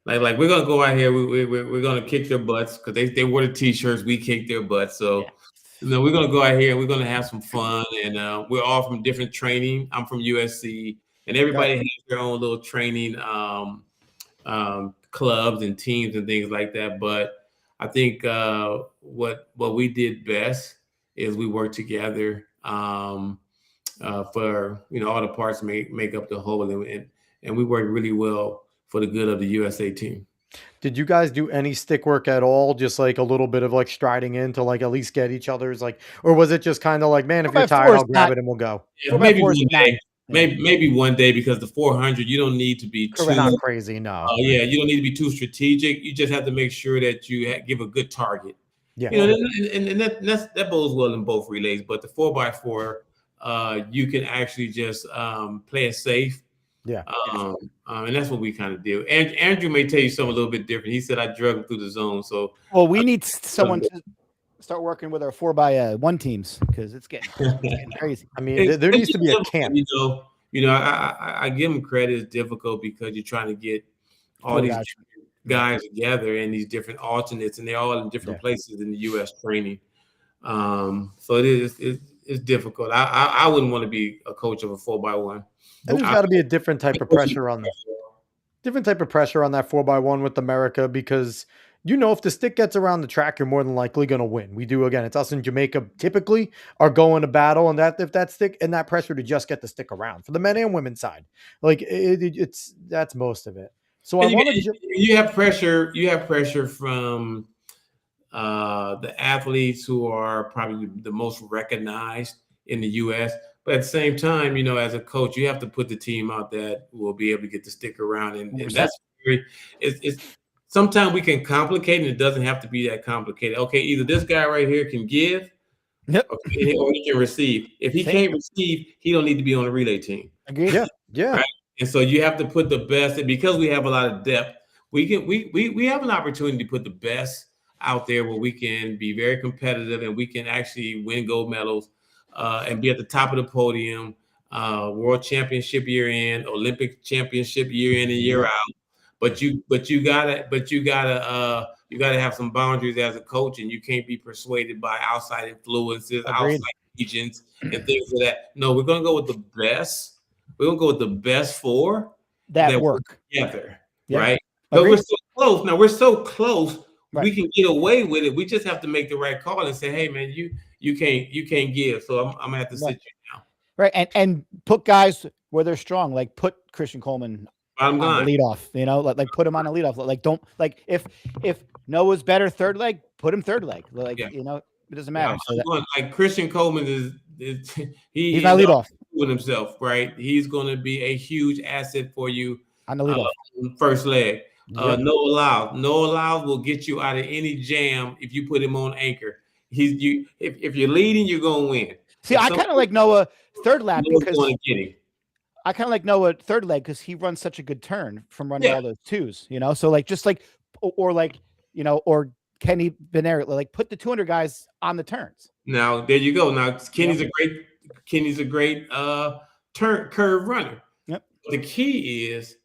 like we're gonna go out here, we're gonna kick their butts because they wore the t-shirts, we kicked their butts. So you know, we're gonna go out here and we're gonna have some fun. And we're all from different training. I'm from USC. And everybody has their own little training clubs and teams and things like that. But I think what we did best is we worked together for, you know, all the parts make up the whole, and we worked really well for the good of the USA team.
Did you guys do any stick work at all? Just like a little bit of like striding in to like at least get each other's like, or was it just kind of like, man, if you're tired, I'll grab it and we'll go?
Yeah, maybe one day. Maybe one day, because the 400, you don't need to be
too crazy. No.
You don't need to be too strategic. You just have to make sure that you give a good target.
Yeah.
You know, and that bodes well in both relays. But the 4x4, you can actually just play it safe.
Yeah.
And that's what we kind of do. And Andrew may tell you something a little bit different. He said I drug him through the zone. So
we need someone to start working with our 4x1 teams, because it's getting crazy.
I mean, there needs to be a camp.
You know, I give them credit. It's difficult because you're trying to get all these guys together and these different alternates, and they're all in different places in the U.S. training. So it's difficult. I wouldn't want to be a coach of a 4x1.
There's got to be a different type of pressure on that. Different type of pressure on that 4x1 with America, because you know, if the stick gets around the track, you're more than likely going to win. We do, again, it's us in Jamaica typically are going to battle, and that if that stick and that pressure to just get the stick around for the men and women's side, like that's most of it. So
you have pressure. You have pressure from the athletes who are probably the most recognized in the U.S. But at the same time, you know, as a coach, you have to put the team out that will be able to get the stick around, and that's very. It's sometimes we can complicate, and it doesn't have to be that complicated. Okay, either this guy right here can give, or he can receive. If he can't receive, he don't need to be on the relay team.
Agreed.
Yeah.
Right? And so you have to put the best, and because we have a lot of depth, we have an opportunity to put the best out there where we can be very competitive and we can actually win gold medals and be at the top of the podium, world championship year in, Olympic championship year in and year out. But you gotta have some boundaries as a coach, and you can't be persuaded by outside influences, outside agents, and things like that. No, we're gonna go with the best. We're gonna go with the best four
that work
together, right? But we're so close. Now we're so close, we can get away with it. We just have to make the right call and say, "Hey, man, you can't give." So I'm gonna have to sit you down.
Right, and put guys where they're strong, like put Christian Coleman
Bottom
on the
line.
leadoff. You know, like put him on a leadoff. Like don't like if Noah's better third leg, put him third leg. Like you know, it doesn't matter. So
like Christian Coleman is
he's my leadoff
with himself, right? He's going to be a huge asset for you
on the leadoff.
First leg. Noah Lyles will get you out of any jam if you put him on anchor. If you're leading, you're going to win.
See, I kind of like Noah third lap because I kind of like Noah third leg because he runs such a good turn from running all those twos, you know. So like just like or like you know or Kenny Benner, like put the 200 guys on the turns.
Now there you go. Now Kenny's a great turn curve runner.
Yep.
The key is,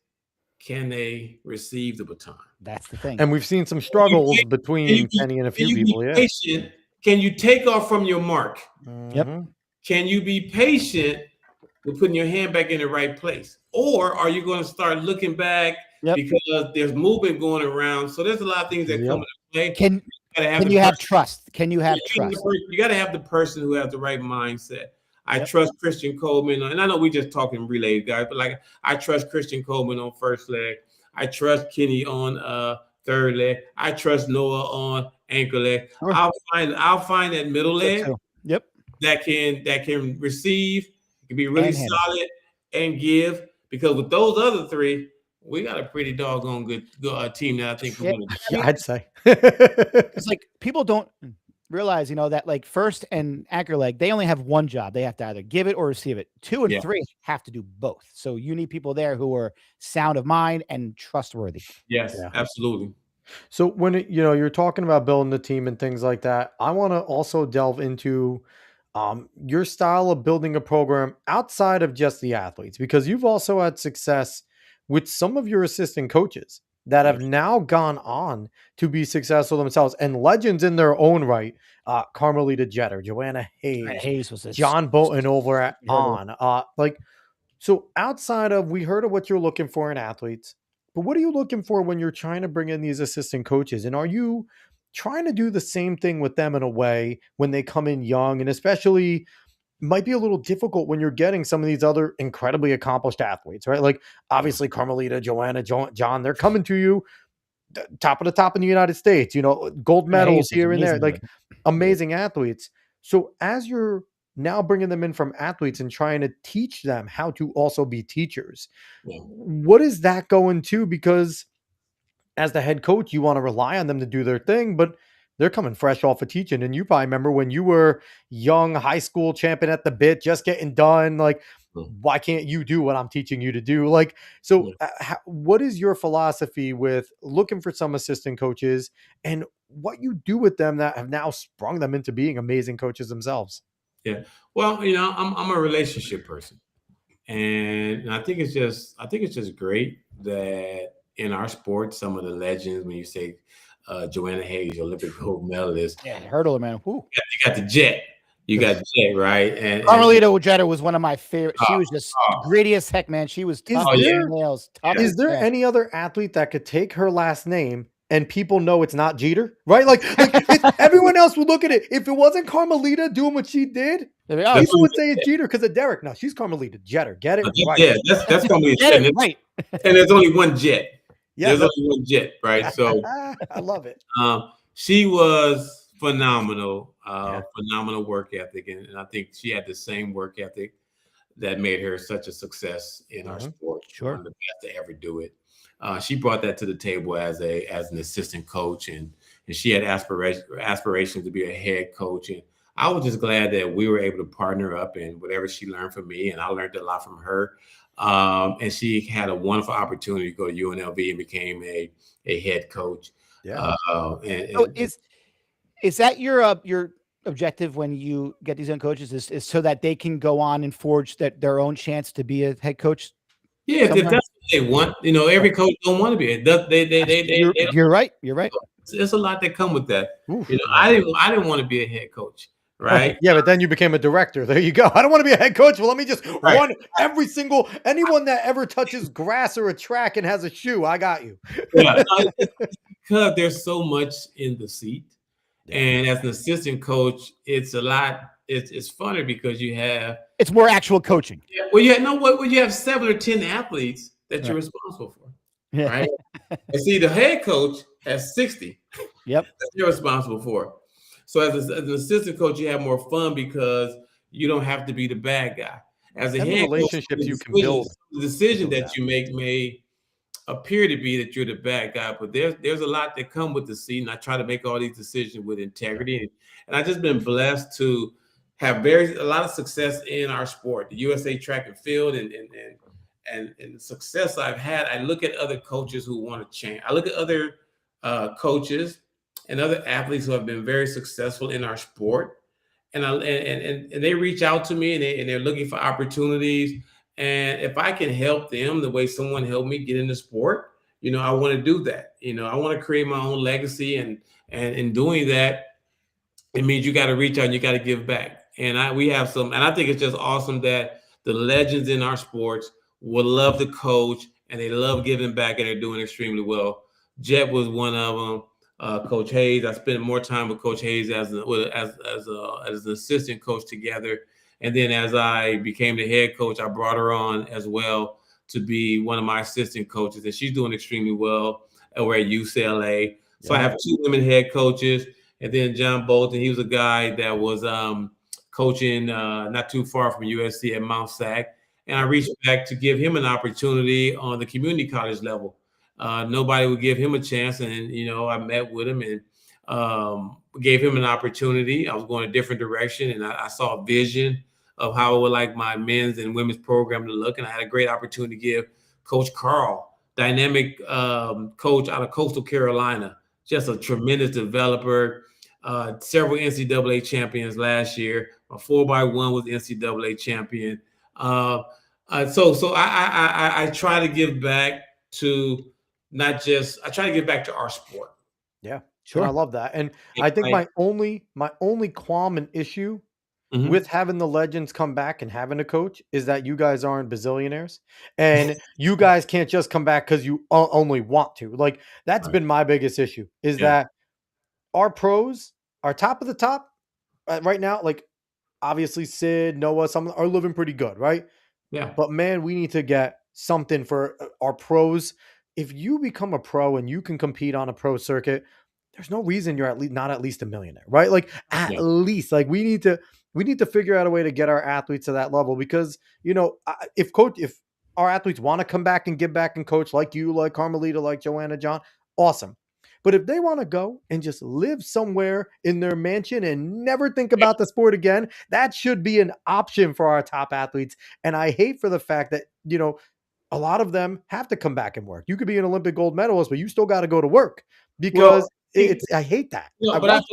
can they receive the baton?
That's the thing.
And we've seen some struggles between Kenny and a few people.
Patient? Can you take off from your mark?
Yep.
Can you be patient with putting your hand back in the right place? Or are you going to start looking back because there's movement going around? So there's a lot of things that come into play.
Can you have trust? Can you have trust?
You got to have the person who has the right mindset. I trust Christian Coleman, and I know we just talking relay guys, but like I trust Christian Coleman on first leg. I trust Kenny on third leg. I trust Noah on anchor leg. Sure. I'll find that middle leg.
Yep.
That can receive, can be really solid and give, because with those other three, we got a pretty doggone good team that I think we're going to do.
I'd say.
It's like people don't realize, you know, that like first and anchor leg, they only have one job. They have to either give it or receive it. 2 and 3 have to do both. So you need people there who are sound of mind and trustworthy.
Yes, absolutely.
So when you're talking about building the team and things like that, I want to also delve into your style of building a program outside of just the athletes, because you've also had success with some of your assistant coaches that have now gone on to be successful themselves and legends in their own right. Carmelita Jeter, Joanna Hayes
was
John Bolton over at On. So outside of, we heard of what you're looking for in athletes, but what are you looking for when you're trying to bring in these assistant coaches? And are you trying to do the same thing with them in a way when they come in young? And especially might be a little difficult when you're getting some of these other incredibly accomplished athletes, right? Like obviously Carmelita, Joanna, John, they're coming to you top of the top in the United States, gold medals here and there, like amazing athletes. So as you're now bringing them in from athletes and trying to teach them how to also be teachers, what is that going to? Because as the head coach, you want to rely on them to do their thing, but they're coming fresh off of teaching. And you probably remember when you were young, high school champion at the bit, just getting done. Like, why can't you do what I'm teaching you to do? Like, so what is your philosophy with looking for some assistant coaches and what you do with them that have now sprung them into being amazing coaches themselves?
Yeah. Well, I'm a relationship person, and I think it's just great that in our sport, some of the legends, when you say Joanna Hayes, Olympic gold medalist,
hurdler, man. Woo.
You got the jet. You got Jet, right? And
Carmelita Jeter was one of my favorite. She was just gritty as heck, man. She was tough as nails.
Is there any other athlete that could take her last name and people know it's not Jeter, right? Like everyone else would look at it. If it wasn't Carmelita doing what she did, people would say it's Jeter because of Derek. No, she's Carmelita Jeter. Get it? Right.
Yeah, that's Carmelita. Right. And there's only one Jet. Yeah, there's only one Jet, right? So
I love it.
She was phenomenal, phenomenal work ethic, and I think she had the same work ethic that made her such a success in our sport.
Sure,
one of the best to ever do it. She brought that to the table as an assistant coach, and she had aspirations to be a head coach. And I was just glad that we were able to partner up, and whatever she learned from me, and I learned a lot from her. And she had a wonderful opportunity to go to UNLV and became a head coach.
Yeah.
Is that your objective when you get these young coaches is so that they can go on and forge their own chance to be a head coach?
Yeah, if that's what they want. Every coach don't want to be.
You're right. You're right.
There's a lot that come with that. I didn't want to be a head coach, right?
Yeah, but then you became a director. There you go. I don't want to be a head coach. Well, let me just run anyone that ever touches grass or a track and has a shoe. I got you.
Yeah, because there's so much in the seat. And as an assistant coach, it's a lot. It's funny because you have
it's more actual coaching.
Yeah, well, you have 7 or 10 athletes that
Right.
you're responsible for,
Yeah.
right? And see, the head coach has 60
Yep.
that you're responsible for. So as an assistant coach, you have more fun because you don't have to be the bad guy. As a
And the
head coach,
relationships you can build
the
with
decision
those
that you
athletes.
make may appear to be that you're the bad guy, but there's a lot that come with the seat, and I try to make all these decisions with
Sure.
integrity. And I've just been blessed to have a lot of success in our sport, the USA track and field, and the success I've had. I look at other coaches who want to change. I look at other coaches and other athletes who have been very successful in our sport, and they reach out to me and they're looking for opportunities. And if I can help them the way someone helped me get into sport, I want to do that. I want to create my own legacy, and in doing that, it means you got to reach out and you got to give back. We have some, and I think it's just awesome that the legends in our sports will love the coach and they love giving back and they're doing extremely well. Jet was one of them. Coach Hayes, I spent more time with Coach Hayes as an assistant coach together, and then as I became the head coach, I brought her on as well to be one of my assistant coaches, and she's doing extremely well over at UCLA. So I have two women head coaches. And then John Bolton, he was a guy that was coaching not too far from USC at Mount Sac. And I reached back to give him an opportunity on the community college level. Nobody would give him a chance. And, I met with him and gave him an opportunity. I was going a different direction, and I saw a vision of how I would like my men's and women's program to look. And I had a great opportunity to give Coach Carl, dynamic coach out of Coastal Carolina, just a tremendous developer. Several NCAA champions last year. A 4x1 was NCAA champion. So I try to give back to I try to give back to our sport.
Yeah,
Sure.
and I love that. And I think my only qualm and issue with having the legends come back and having a coach is that you guys aren't bazillionaires, and you guys can't just come back because you only want to. Like, that's been my biggest issue, is that our pros are top of the top right now. Like, obviously Sid, Noah, some are living pretty good, right?
Yeah.
But man, we need to get something for our pros. If you become a pro and you can compete on a pro circuit, there's no reason you're not at least a millionaire, right? Like, at least, like, we need to figure out a way to get our athletes to that level, because if our athletes want to come back and give back and coach like you, like Carmelita, like Joanna, John, awesome. But if they want to go and just live somewhere in their mansion and never think about the sport again, that should be an option for our top athletes. And I hate for the fact that, a lot of them have to come back and work. You could be an Olympic gold medalist, but you still got to go to work, because I hate that.
I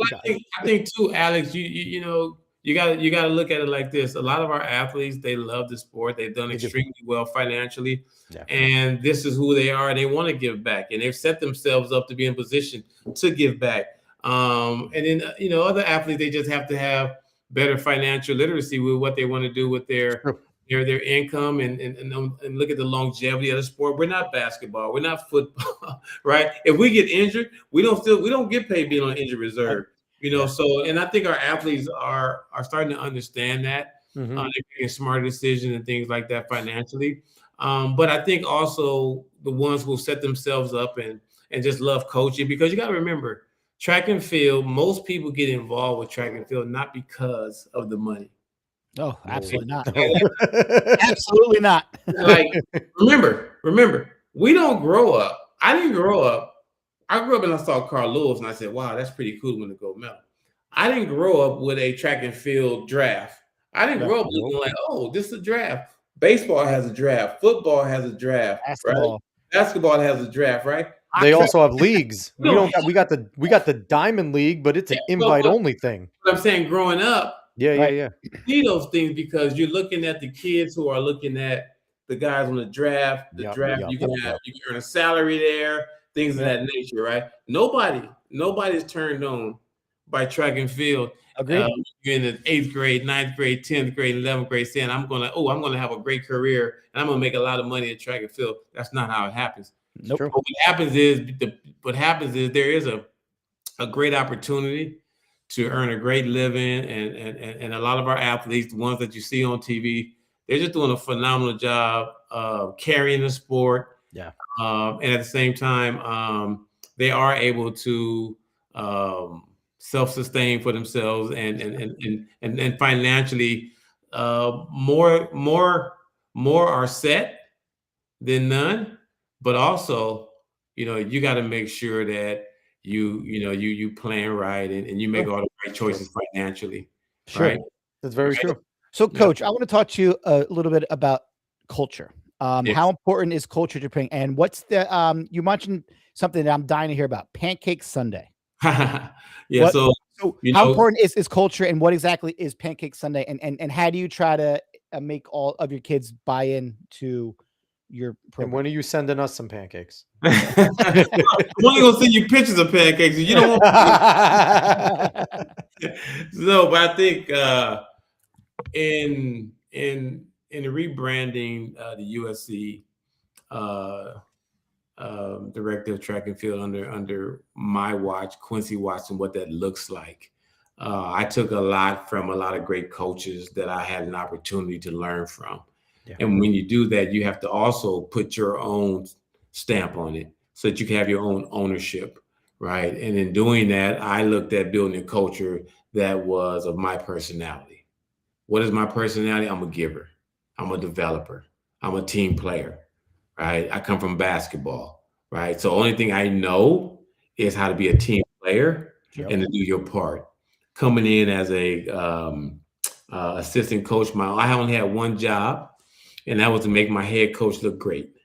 think too, Alex, you got to look at it like this. A lot of our athletes, they love the sport. They've done extremely well financially, and this is who they are. And they want to give back, and they've set themselves up to be in position to give back. And then other athletes, they just have to have better financial literacy with what they want to do with their income, and look at the longevity of the sport. We're not basketball. We're not football, right? If we get injured, we don't get paid being on injured reserve. So, and I think our athletes are starting to understand that. They're making smarter decisions and things like that financially. But I think also the ones who set themselves up and just love coaching, because you got to remember, track and field, most people get involved with track and field not because of the money.
Oh, absolutely not. Absolutely not.
Like, remember, we don't grow up. I didn't grow up. I grew up and I saw Carl Lewis and I said, wow, that's pretty cool when the gold medal. I didn't grow up with a track and field draft. I didn't grow up looking like, oh, this is a draft. Baseball has a draft. Football has a draft.
Basketball.
Right? Basketball has a draft, right?
They also have leagues. We got the Diamond League, but it's an invite only thing.
But I'm saying, growing up,
yeah.
See those things because you're looking at the kids who are looking at the guys on the draft. You can earn a salary there, things of that nature, right? Nobody's turned on by track and field.
Agreed.
You're in the 8th grade, 9th grade, 10th grade, 11th grade, saying I'm gonna have a great career and I'm gonna make a lot of money in track and field. That's not how it happens.
Nope.
What happens is there is a great opportunity to earn a great living, and a lot of our athletes, the ones that you see on TV, They're just doing a phenomenal job carrying the sport.
Yeah.
And at the same time, they are able to self-sustain for themselves and financially more are set than none. But also, you got to make sure that you plan right and you make all the right choices financially,
Sure.
right?
That's very
Right.
true.
So,
Yeah.
Coach, I want to talk to you a little bit about culture.
Yes.
How important is culture to bring? And what's the you mentioned something that I'm dying to hear about, Pancake Sunday.
Yeah.
What-
So
how important is culture, and what exactly is Pancake Sunday, and how do you try to make all of your kids buy in to your
And
program?
when are you sending us some pancakes?
I'm only gonna send you pictures of pancakes. You don't want. No, but I think in the rebranding the USC director of track and field under my watch, Quincy Watts, and what that looks like. I took a lot from a lot of great coaches that I had an opportunity to learn from.
Yeah.
And when you do that, you have to also put your own stamp on it so that you can have your own ownership, right? And in doing that, I looked at building a culture that was of my personality. What is my personality? I'm a giver. I'm a developer. I'm a team player, right? I come from basketball, right? So only thing I know is how to be a team player
Yep.
and to do your part. Coming in as a assistant coach, I only had one job, and that was to make my head coach look great.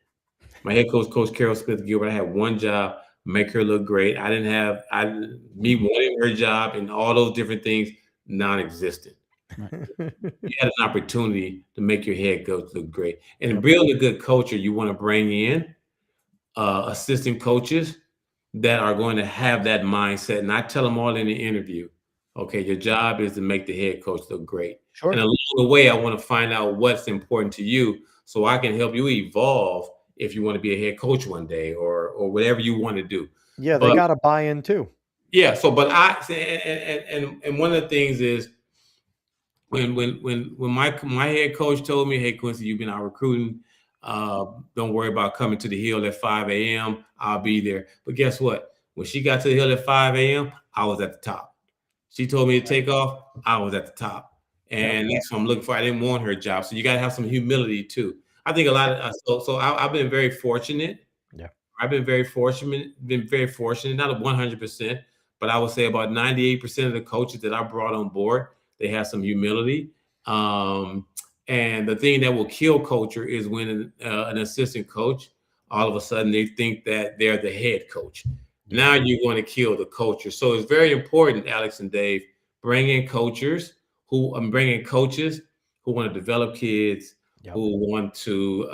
My head coach, Coach Carol Smith Gilbert, I had one job, make her look great. I didn't have me wanting her job and all those different things, non-existent. You had an opportunity to make your head coach look great. And to build a good culture, you want to bring in assistant coaches that are going to have that mindset. And I tell them all in the interview, okay, your job is to make the head coach look great.
Sure.
And along the way, I want to find out what's important to you so I can help you evolve if you want to be a head coach one day or whatever you want to do.
Yeah, they
But-
got to buy in too.
Yeah. So, but and one of the things is when my head coach told me, hey, Quincy, you've been out recruiting. Don't worry about coming to the Hill at 5 a.m. I'll be there. But guess what? When she got to the Hill at 5 a.m., I was at the top. She told me to take off. I was at the top. And that's what I'm looking for. I didn't want her job. So you got to have some humility too. I think a lot of, I've been very fortunate.
Yeah.
I've been very fortunate, not 100%, but I would say about 98% of the coaches that I brought on board, they have some humility. And the thing that will kill culture is when an assistant coach, all of a sudden they think that they're the head coach. Now you're going to kill the culture. So it's very important, Alex and Dave, bringing coaches who want to develop kids, who want to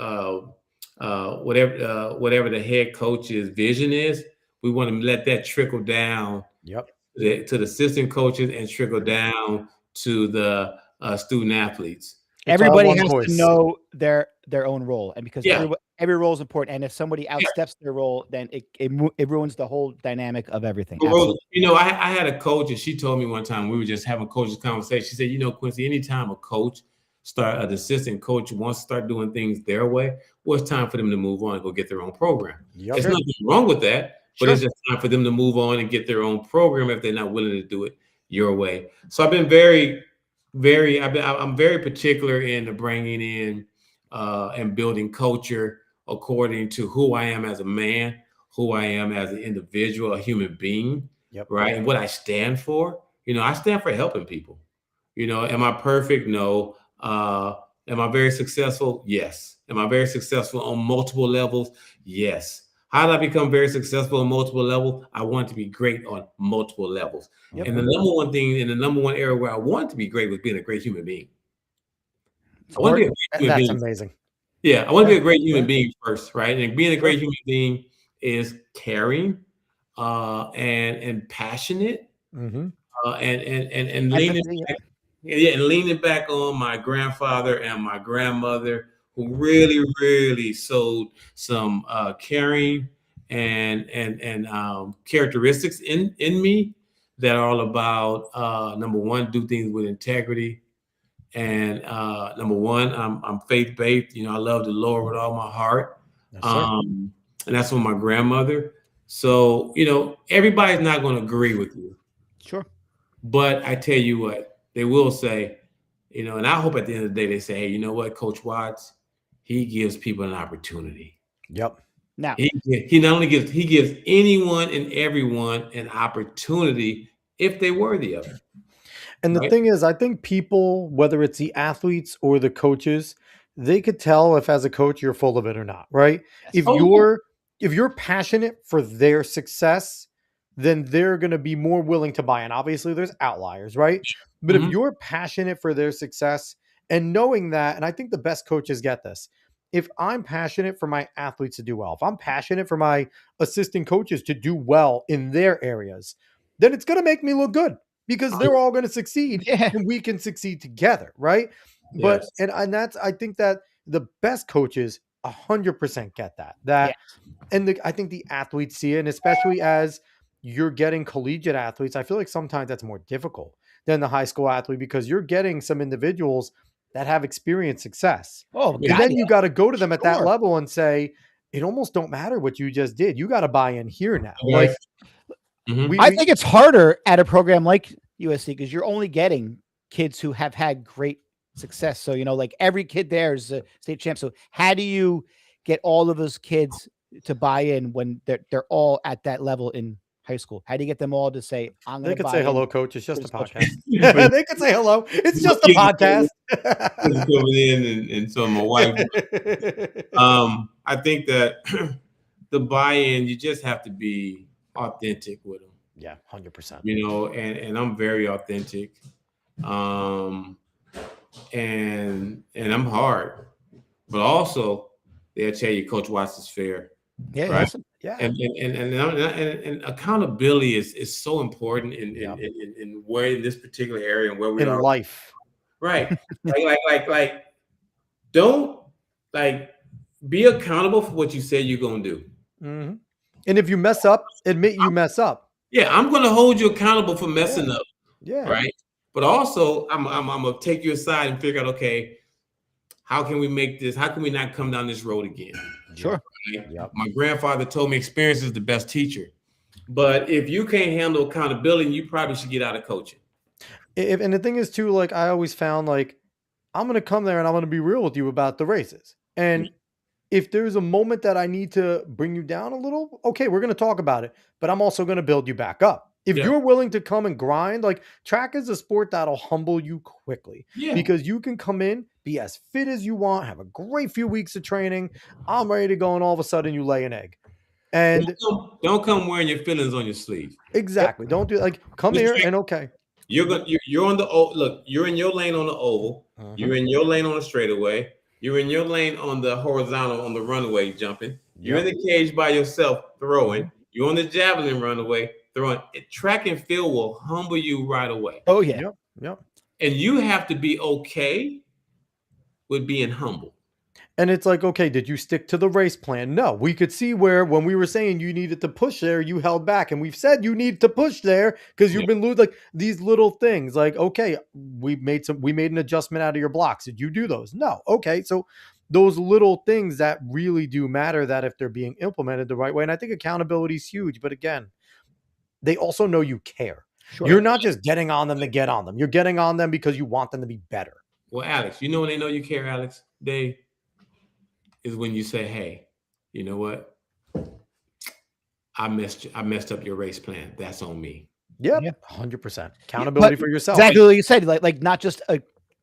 whatever the head coach's vision is. We want to let that trickle down to the assistant coaches and trickle down to the student athletes.
Everybody has to know their own role, and because
Yeah.
every role is important. And if somebody outsteps their role, then it ruins the whole dynamic of everything.
You know, I had a coach, and she told me one time, we were just having a coach's conversation. She said, you know, Quincy, anytime an assistant coach wants to start doing things their way, well, it's time for them to move on and go get their own program. There's nothing wrong with that, but it's just time for them to move on and get their own program if they're not willing to do it your way. So I've been I'm very particular in bringing in and building culture according to who I am as a man, who I am as an individual, a human being, right? And what I stand for. You know, I stand for helping people. You know, am I perfect? No. Am I very successful? Yes. Am I very successful on multiple levels? Yes. How did I become very successful on multiple levels? I want to be great on multiple levels. And the number one thing, and the number one area where I want to be great was being a great human being. I want to be a great human being.
That's amazing.
Yeah, I want to be a great human being first, right? And being a great human being is caring and passionate and leaning back on my grandfather and my grandmother, who really, really sowed some caring and characteristics in me that are all about number one, do things with integrity, And number one, I'm faith-based. I love the Lord with all my heart.
Yes, sir.
And that's from my grandmother. So, everybody's not going to agree with you.
Sure.
But I tell you what, they will say, and I hope at the end of the day they say, hey, you know what, Coach Watts, he gives people an opportunity.
Yep.
Now
he not only gives anyone and everyone an opportunity if they're worthy of it.
And the thing is, I think people, whether it's the athletes or the coaches, they could tell if as a coach you're full of it or not, right?
Yes.
If you're passionate for their success, then they're going to be more willing to buy in. Obviously, there's outliers, right? But if you're passionate for their success and knowing that, and I think the best coaches get this. If I'm passionate for my athletes to do well, if I'm passionate for my assistant coaches to do well in their areas, then it's going to make me look good because they're all going to succeed
Yeah.
and we can succeed together, right? But
Yes.
and that's I think that the best coaches 100% get that.
Yes.
And I think the athletes see it, and especially as you're getting collegiate athletes, I feel like sometimes that's more difficult than the high school athlete because you're getting some individuals that have experienced success.
Oh,
And then you got to go to them at that
Sure.
level and say, it almost don't matter what you just did. You got to buy in here now.
Yes.
Like
I think it's harder at a program like USC because you're only getting kids who have had great success. So, like every kid there is a state champ. So how do you get all of those kids to buy in when they're all at that level in high school? How do you get them all to say, I'm going
they
to
could say
buy
hello,
in
coach. It's just a
this coach?
podcast. They could say hello. It's just a podcast.
Coming in and so my wife. I think that the buy-in, you just have to be authentic with them.
Yeah, 100%.
And I'm very authentic. And I'm hard, but also they'll tell you Coach Watts is fair.
Yeah.
Right.
Awesome.
Yeah.
And accountability is so important in where in this particular area and where we
in
are.
life.
Right. like don't be accountable for what you say you're gonna do.
Mm-hmm. And if you mess up, admit you mess up.
Yeah, I'm gonna hold you accountable for messing up.
Yeah.
Right. But also I'm gonna take you aside and figure out, okay, how can we make this? How can we not come down this road again?
Sure.
Right?
Yep.
My grandfather told me experience is the best teacher. But if you can't handle accountability, you probably should get out of coaching.
And the thing is too, like I always found, like I'm gonna come there and I'm gonna be real with you about the races. And if there's a moment that I need to bring you down a little, okay, we're gonna talk about it. But I'm also gonna build you back up. If you're willing to come and grind, like track is a sport that'll humble you quickly because you can come in, be as fit as you want, have a great few weeks of training. I'm ready to go, and all of a sudden you lay an egg. And
don't come wearing your feelings on your sleeve.
Exactly. Don't do like come here and okay.
You're on the look. You're in your lane on the oval. You're in your lane on the straightaway. You're in your lane on the horizontal on the runway jumping. You're in the cage by yourself throwing. You're on the javelin runaway throwing. Track and field will humble you right away.
Oh yeah.
Yep.
And you have to be okay with being humble.
And it's like, okay, did you stick to the race plan? No, we could see where when we were saying you needed to push there, you held back. And we've said you need to push there because you've been losing, like these little things. Like, okay, we made an adjustment out of your blocks. Did you do those? No. Okay. So those little things that really do matter, that if they're being implemented the right way. And I think accountability is huge. But again, they also know you care. Sure. You're not just getting on them to get on them. You're getting on them because you want them to be better.
Well, Alex, you know when they know you care, Alex? Is when you say, hey, you know what? I messed up your race plan. That's on me.
Yep. 100%. Accountability for yourself.
Exactly what you said. Like not just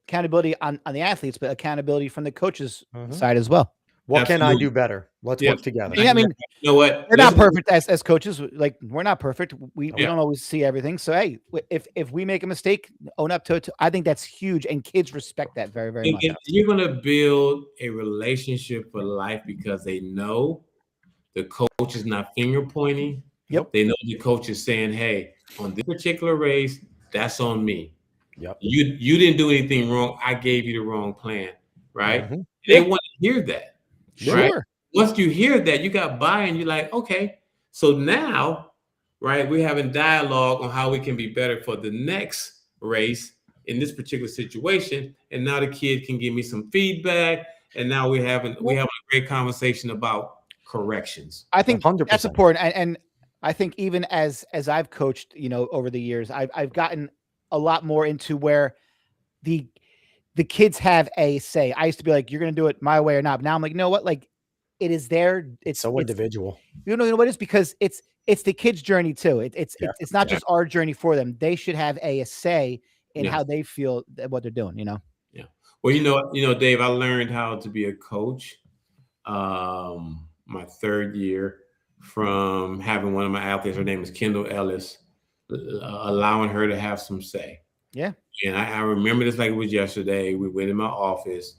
accountability on the athletes, but accountability from the coaches side as well.
What can I do better? Let's work together.
Yeah, I mean,
you know what?
We're not perfect as coaches. Like we're not perfect. We don't always see everything. So hey, if we make a mistake, own up to it. I think that's huge, and kids respect that very, very much.
You're gonna build a relationship for life because they know the coach is not finger pointing.
Yep.
They know the coach is saying, "Hey, on this particular race, that's on me.
Yep.
You didn't do anything wrong. I gave you the wrong plan, right?
Mm-hmm.
They want to hear that.
Sure.
Right? Once you hear that, you got buy-in. You're like, okay. So now, right, we're having dialogue on how we can be better for the next race. in this particular situation, and now the kid can give me some feedback, and now we're having a great conversation about corrections.
I think that's
100%.
important, and I think even as I've coached, over the years, I've gotten a lot more into where the kids have a say. I used to be like, "You're going to do it my way or not." But now I'm like, "You know what? Like, it is there.
So individual.
You know what it is, because it's the kids' journey too.
Yeah.
It's not just our journey for them. They should have a say in
Yeah.
how they feel what they're doing.
Yeah. Well, Dave, I learned how to be a coach my third year from having one of my athletes. Her name is Kendall Ellis, allowing her to have some say.
Yeah.
And I remember this like it was yesterday. We went in my office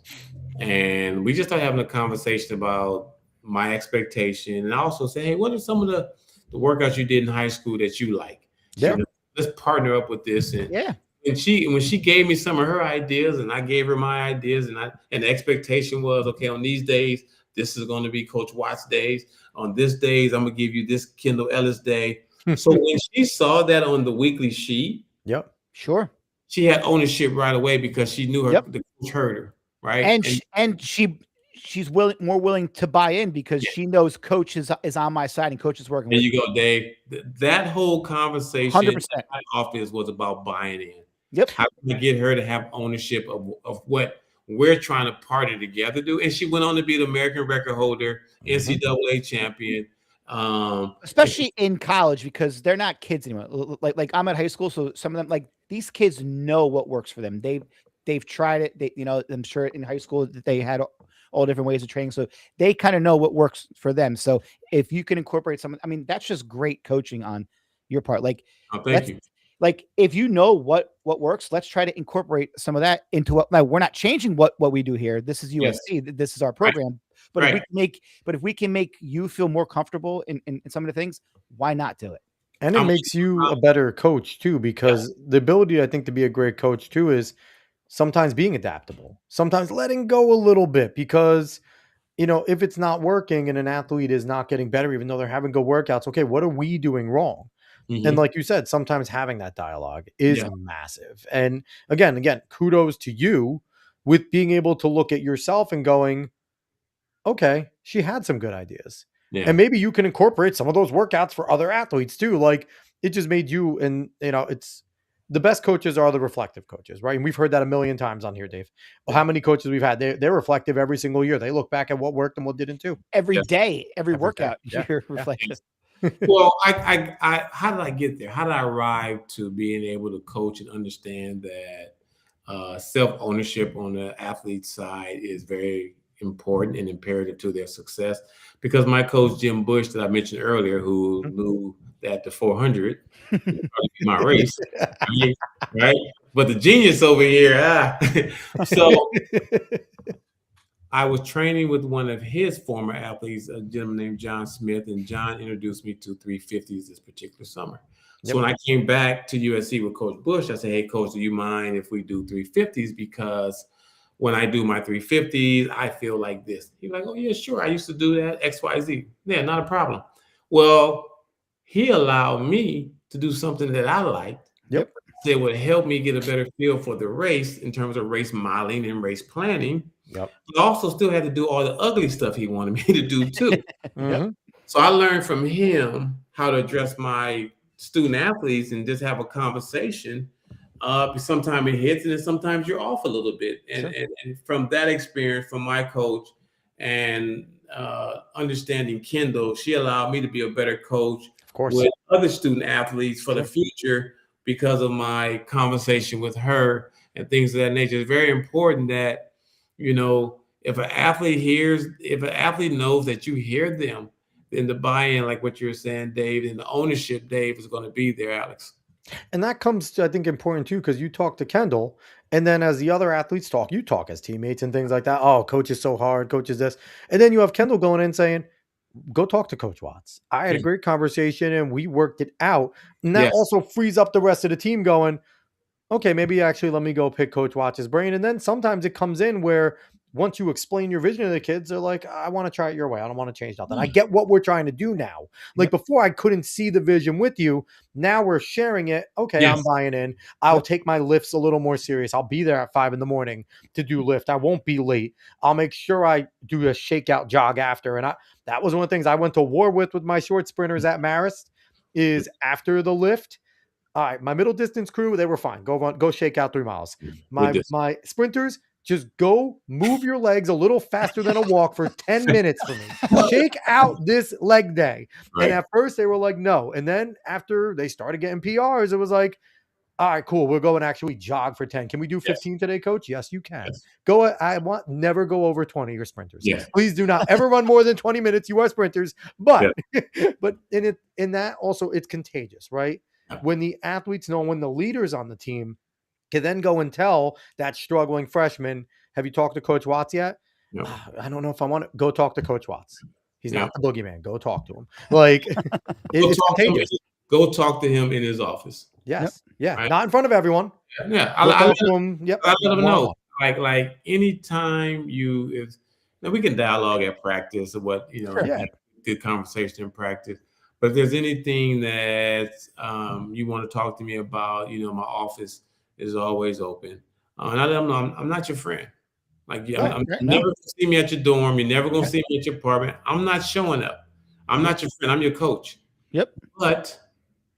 and we just started having a conversation about my expectation. And I also said, hey, what are some of the workouts you did in high school that you like?
Yeah.
Let's partner up with this. And
Yeah.
when she gave me some of her ideas and I gave her my ideas, and the expectation was, okay, on these days, this is going to be Coach Watts days. On this days, I'm going to give you this Kendall Ellis day. So when she saw that on the weekly sheet,
yep,
sure,
she had ownership right away because she knew the coach heard her, right?
And she's more willing to buy in because she knows coach is on my side and coach is working.
There you go, Dave. That whole conversation
100%
in my office was about buying in.
Yep.
How can I get her to have ownership of what we're trying to partner together do? And she went on to be the American record holder, NCAA champion.
Especially in college, because they're not kids anymore. Like I'm at high school, so some of them, like, these kids know what works for them. They've tried it. I'm sure in high school that they had all different ways of training, so they kind of know what works for them. So if you can incorporate some, I mean, that's just great coaching on your part. Like,
thank you.
Like, if you know what works, let's try to incorporate some of that into what. Now, we're not changing what we do here. This is USC. Yes. This is our program. Right. But if we can make you feel more comfortable in some of the things, why not do it?
And it makes you a better coach too, because the ability, I think, to be a great coach too is sometimes being adaptable, sometimes letting go a little bit, because if it's not working and an athlete is not getting better, even though they're having good workouts, okay, what are we doing wrong? And like you said, sometimes having that dialogue is massive. And again, kudos to you with being able to look at yourself and going, okay, she had some good ideas. Yeah. And maybe you can incorporate some of those workouts for other athletes too. Like, it just made you, and it's the best coaches are the reflective coaches, right? And we've heard that a million times on here, Dave. Well, how many coaches we've had? They're reflective every single year. They look back at what worked and what didn't too.
Every day, every workout, you're reflective.
Well, I how did I get there? How did I arrive to being able to coach and understand that self-ownership on the athlete's side is very important and imperative to their success? Because my coach, Jim Bush, that I mentioned earlier, who knew that the 400 would probably be my race, right? But the genius over here, so I was training with one of his former athletes, a gentleman named John Smith, and John introduced me to 350s this particular summer. So when I came back to USC with Coach Bush, I said, hey, Coach, do you mind if we do 350s? Because when I do my 350s, I feel like this. He's like, oh, yeah, sure. I used to do that, X, Y, Z. Yeah, not a problem. Well, he allowed me to do something that I liked. That would help me get a better feel for the race in terms of race modeling and race planning. But also still had to do all the ugly stuff he wanted me to do too. So I learned from him how to address my student athletes and just have a conversation. Sometimes it hits and then sometimes you're off a little bit. And from that experience from my coach and understanding Kendall, she allowed me to be a better coach with other student athletes for the future because of my conversation with her and things of that nature. It's very important that, if an athlete knows that you hear them, then the buy-in, like what you're saying, Dave, and the ownership, Dave, is going to be there, Alex.
And that comes to, I think, important too, because you talk to Kendall, and then as the other athletes talk, you talk as teammates and things like that. Oh, coach is so hard, coach is this. And then you have Kendall going in saying, go talk to Coach Watts. I had a great conversation and we worked it out. And that also frees up the rest of the team going, okay, maybe actually let me go pick Coach Watts' brain. And then sometimes it comes in where once you explain your vision to the kids, they're like, I want to try it your way. I don't want to change nothing. I get what we're trying to do now. Like before, I couldn't see the vision with you. Now we're sharing it. Okay,
Yes.
I'm buying in. I'll take my lifts a little more serious. I'll be there at 5 a.m. to do lift. I won't be late. I'll make sure I do a shakeout jog after. And that was one of the things I went to war with my short sprinters at Marist is after the lift. All right, my middle distance crew, they were fine. Go shake out 3 miles. My sprinters, just go move your legs a little faster than a walk for 10 minutes for me. Shake out this leg day. Right. And at first they were like, no. And then after they started getting PRs, it was like, all right, cool. We'll go and actually jog for 10. Can we do 15 today, coach? Yes, you can. Yes. Never go over 20, your sprinters. Yes. Please do not ever run more than 20 minutes. You are sprinters. But but in that also it's contagious, right? When the athletes know, when the leaders on the team can then go and tell that struggling freshman, have you talked to Coach Watts yet? No. I don't know if I want to go talk to Coach Watts. He's not the boogeyman. Go talk to him. Like it's contagious.
Go talk to him in his office.
Yes. Yeah. Right? Not in front of everyone.
Yeah. I let him know. Like anytime we can dialogue at practice or what, good conversation in practice. But if there's anything that you want to talk to me about, my office is always open. And I let them know I'm not your friend. Like, I'm never going to see me at your dorm. You're never going to see me at your apartment. I'm not showing up. I'm not your friend. I'm your coach.
Yep.
But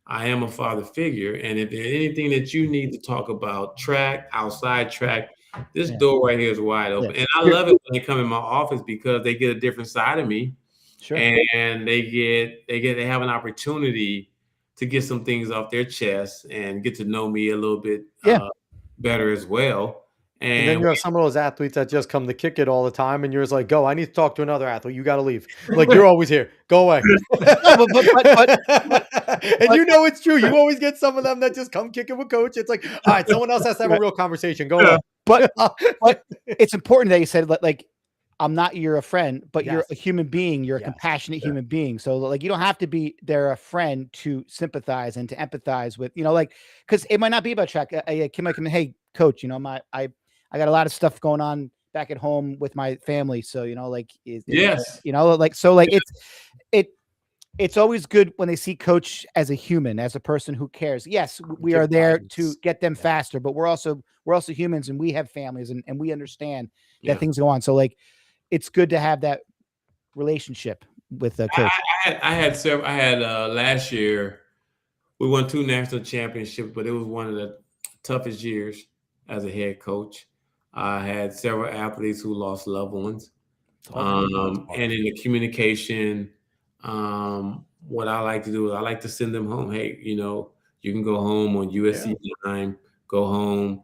I am a father figure. And if there's anything that you need to talk about, track, outside track, this door right here is wide open. And I love it when they come in my office because they get a different side of me.
Sure.
And they have an opportunity to get some things off their chest and get to know me a little bit better as well.
And then you have some of those athletes that just come to kick it all the time, and you're just like, "Go! I need to talk to another athlete. You got to leave. Like you're always here. Go away."
but
it's true. You always get some of them that just come kicking with coach. It's like, all right, someone else has to have a real conversation. Go away.
But it's important that you said like, I'm not your friend, but you're a human being. You're a compassionate human being. So like, you don't have to be there a friend to sympathize and to empathize with, because it might not be about track. A kid might come in, hey, coach, I got a lot of stuff going on back at home with my family. So, it's always good when they see coach as a human, as a person who cares. Yes, we are there to get them faster, but we're also humans and we have families and we understand that things go on. So like, it's good to have that relationship with the coach.
I had last year, we won 2 national championships, but it was one of the toughest years as a head coach. I had several athletes who lost loved ones. And in the communication, what I like to do is I like to send them home. Hey, you can go home on USC time, go home,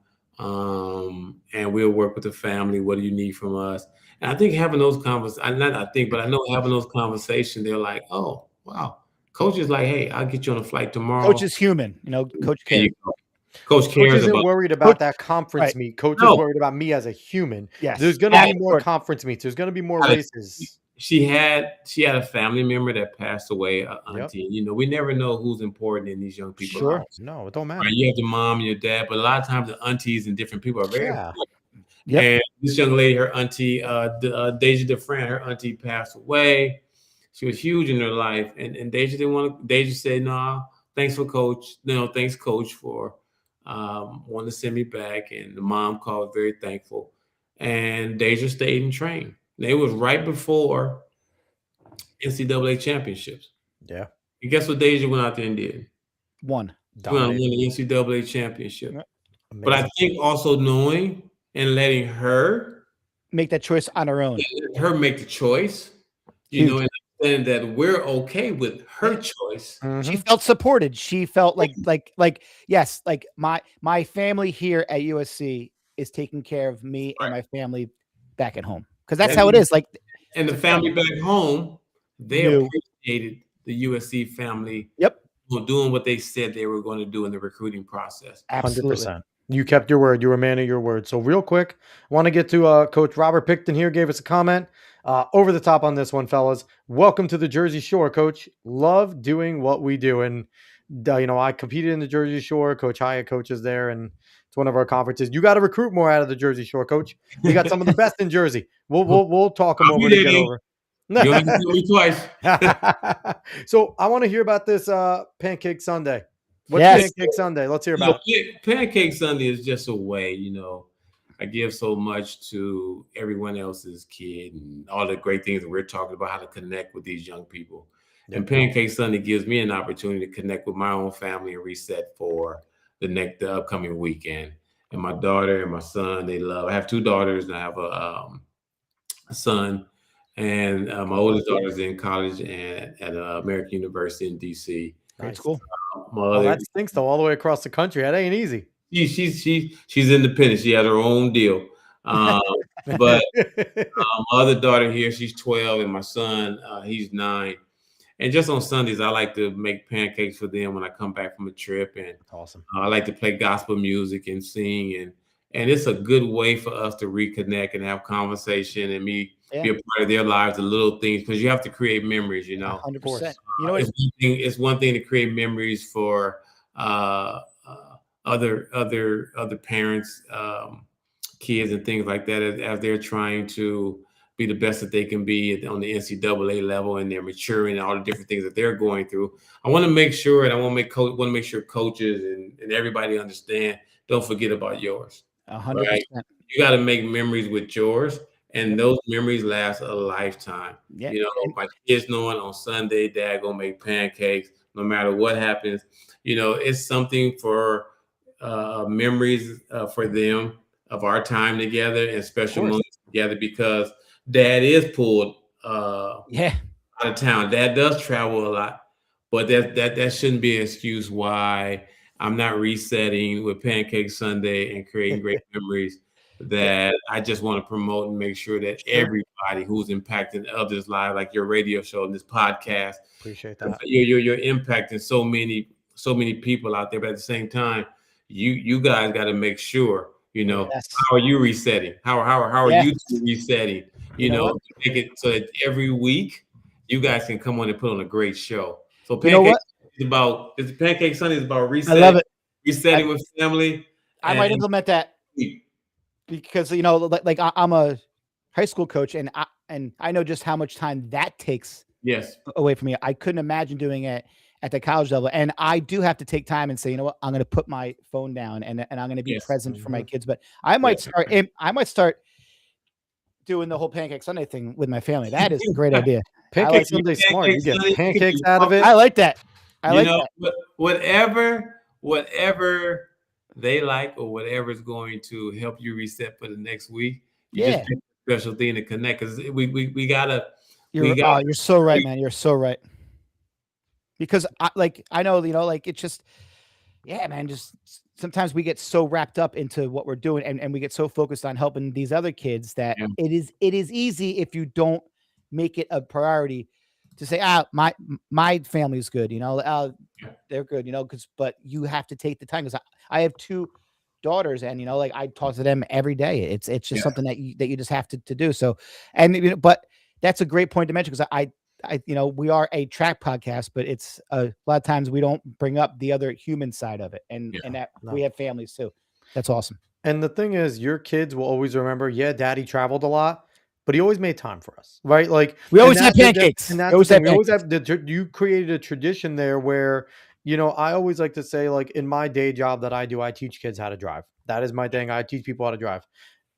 and we'll work with the family. What do you need from us? And I think having those conversations, I know having those conversations, they're like, oh, wow. Coach is like, hey, I'll get you on a flight tomorrow.
Coach is human. Coach cares.
Coach isn't worried about that conference meet. Coach is worried about me as a human.
Yes.
There's going to be more conference meets. There's going to be more races.
She had a family member that passed away, auntie. We never know who's important in these young people's lives.
No, it don't matter.
Right? You have the mom and your dad, but a lot of times the aunties and different people are very important.
Yep.
And this young lady, her auntie, Deja DeFran, her auntie passed away. She was huge in her life, and Deja didn't want to. Deja said, "No, thanks for coach. Thanks coach for wanting to send me back." And the mom called, very thankful. And Deja stayed and trained. And it was right before NCAA championships.
Yeah.
And guess what Deja went out there and did?
Won.
Went out and won the NCAA championship. But I think also knowing and letting her
make that choice on her own.
Her make the choice, and understanding that we're okay with her choice.
Mm-hmm. She felt supported. She felt like yes, like my family here at USC is taking care of me and my family back at home. Because that's how it is. Like,
and the family back home, they appreciated the USC family.
Yep.
Doing what they said they were going to do in the recruiting process.
Absolutely.
100%. You kept your word. You were a man of your word. So real quick, I want to get to Coach Robert Picton here. Gave us a comment. Over the top on this one, fellas. Welcome to the Jersey Shore, Coach. Love doing what we do. And, I competed in the Jersey Shore. Coach Hyatt coaches there. And It's one of our conferences. You got to recruit more out of the Jersey Shore, Coach. We got some of the best in Jersey. We'll talk them
I'll
over
be
to
there,
get
Dave.
over.
You don't have to tell me twice.
So I want to hear about this Pancake Sunday. What's
Yes.
Pancake Sunday? Let's hear
You know,
about it.
Pancake Sunday is just a way, I give so much to everyone else's kid and all the great things that we're talking about, how to connect with these young people. And Pancake Sunday gives me an opportunity to connect with my own family and reset for the upcoming weekend. And my daughter and my son, I have 2 daughters and I have a son. And my oldest daughter is in college and at American University in DC.
Great school.
My
Oh,
other
that stinks though, all the way across the country. That ain't easy.
she's independent. She has her own deal. But my other daughter here, she's 12, and my son, he's 9. And just on Sundays, I like to make pancakes for them when I come back from a trip, and
Awesome.
I like to play gospel music and sing, and it's a good way for us to reconnect and have conversation and be a part of their lives, the little things, because you have to create memories.
100%. You know what?
It's one thing to create memories for other parents, kids, and things like that as they're trying to be the best that they can be on the NCAA level, and they're maturing and all the different things that they're going through. I want to make sure, and I want to make sure coaches and everybody understand. Don't forget about yours.
100%.
Right? You got to make memories with yours, and those memories last a lifetime.
Yeah.
My kids knowing on Sunday, Dad gonna make pancakes, no matter what happens. It's something for memories for them of our time together and special moments together, because Dad is pulled out of town. Dad does travel a lot, but that shouldn't be an excuse why I'm not resetting with Pancake Sunday and creating great memories that I just want to promote and make sure that everybody who's impacting others' lives, like your radio show and this podcast,
appreciate that.
You're impacting so many people out there, but at the same time, you guys got to make sure, how are you resetting? How are you resetting? Make it so that every week you guys can come on and put on a great show. So Pancake Pancake Sunday is about resetting.
I love it.
Resetting with family.
I might implement that because like I'm a high school coach, and I know just how much time that takes.
Yes.
Away from me. I couldn't imagine doing it at the college level. And I do have to take time and say, you know what, I'm going to put my phone down and I'm going to be present for my kids. But I might start doing the whole Pancake Sunday thing with my family. That is a great idea.
Pancake Sunday smart. You get pancakes out of it.
I like that.
But whatever they like or whatever is going to help you reset for the next week, you just pick a special thing to connect, because we gotta.
You're so right, man. You're so right. Because I know, it's just, man, just sometimes we get so wrapped up into what we're doing and we get so focused on helping these other kids that it is easy if you don't make it a priority to say, my family's good, they're good, but you have to take the time, because I have 2 daughters, and I talk to them every day. It's just something that you just have to do. So, but that's a great point to mention, because I we are a track podcast, but it's a lot of times we don't bring up the other human side of it, and that we have families too. That's awesome.
And the thing is, your kids will always remember, Daddy traveled a lot, but he always made time for us, right? Like
we always have pancakes.
And that's the thing. We always have you created a tradition there where, I always like to say, like, in my day job that I do, I teach kids how to drive. That is my thing. I teach people how to drive.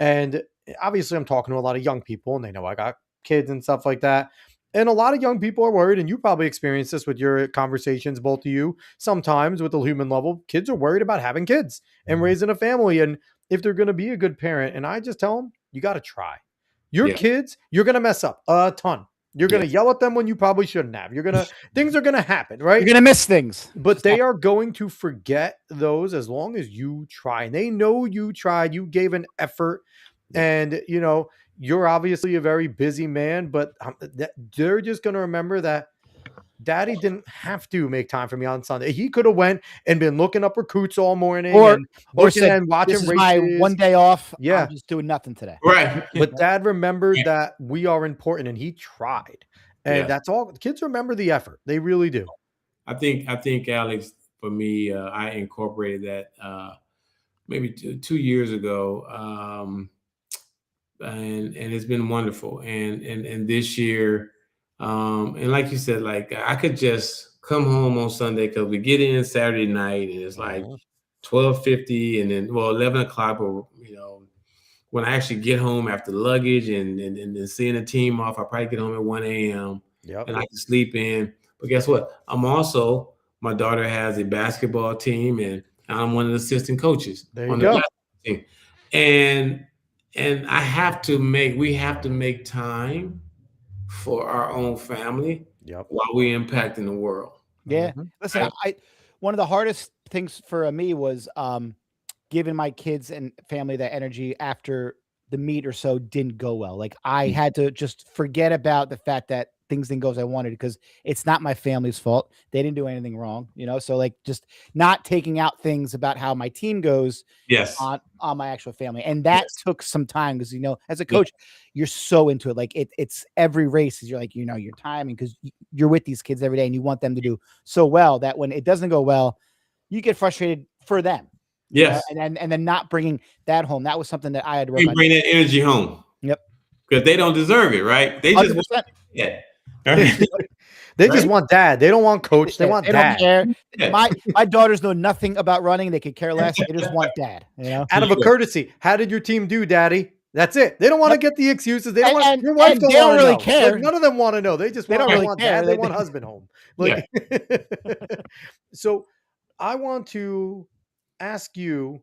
And obviously I'm talking to a lot of young people, and they know I got kids and stuff like that. And a lot of young people are worried, and you probably experience this with your conversations, both of you, sometimes with the human level. Kids are worried about having kids and raising a family, and if they're going to be a good parent. And I just tell them, you got to try. Your kids, you're going to mess up a ton. You're going to yell at them when you probably shouldn't have. Things are going to happen, right?
You're going to miss things.
But they are going to forget those as long as you try. And they know you tried. You gave an effort. And, you're obviously a very busy man, but they're just going to remember that Daddy didn't have to make time for me on Sunday. He could have went and been looking up recruits all morning,
or said,
and watching
this is
races.
My one day off.
Yeah.
I'm just doing nothing today.
Right.
But Dad remembered that we are important, and he tried. And that's all. Kids remember the effort. They really do.
I think Alex, for me, I incorporated that maybe 2 years ago, and it's been wonderful. And this year, and like you said, like I could just come home on Sunday because we get in Saturday night and it's like
Mhm.
12:50, and then 11 o'clock, or when I actually get home after luggage and then seeing the team off, I probably get home at 1 a.m.
Yep.
and I can sleep in. But guess what? My daughter has a basketball team, and I'm one of the assistant coaches
There you
on the
go.
basketball team. And we have to make time for our own family
Yep.
while we're impacting the world.
Yeah.
Mhm.
Listen,
Right?
I one of the hardest things for me was giving my kids and family that energy after the meet or so didn't go well. Like I had to just forget about the fact that things didn't go as I wanted because it's not my family's fault. They didn't do anything wrong, you know? So like just not taking out things about how my team goes
Yes.
on my actual family. And that
Yes.
took some time because as a
Yeah.
coach, you're so into it. Like it's every race is you're like, your timing because you're with these kids every day and you want them to do so well that when it doesn't go well, you get frustrated for them.
Yes.
And then not bringing that home. That was something that I had to work
We
on.
bring that energy home
Yep.
because they don't deserve it, right? They just want
100%.
it. Right?
They just
Right?
want dad. They don't want coach. They
They
want
they don't
dad.
care.
Yeah.
My daughters know nothing about running. They could care less. They just want dad,
Out of a
Yeah.
courtesy, how did your team do, daddy? That's it. They don't want to
Yep.
get the excuses. They don't want
And
your wife don't
they don't
want to
really
know. Like
care.
none of them want to know. They just
They
want
don't
they
really
want
care.
dad, they want husband home.
Yeah.
Like so I want to ask you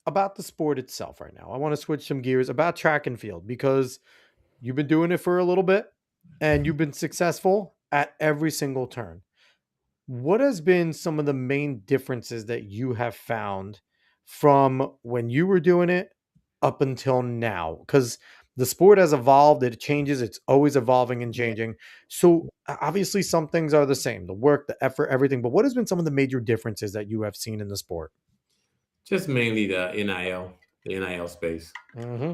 about the sport itself right now. I want to switch some gears about track and field because you've been doing it for a little bit and you've been successful at every single turn. What has been some of the main differences that you have found from when you were doing it up until now? Because the sport has evolved, it changes, it's always evolving and
Yeah.
changing. So obviously some things are the same, the work, the effort, everything. But what has been some of the major differences that you have seen in the sport?
Just mainly the NIL space.
Hmm.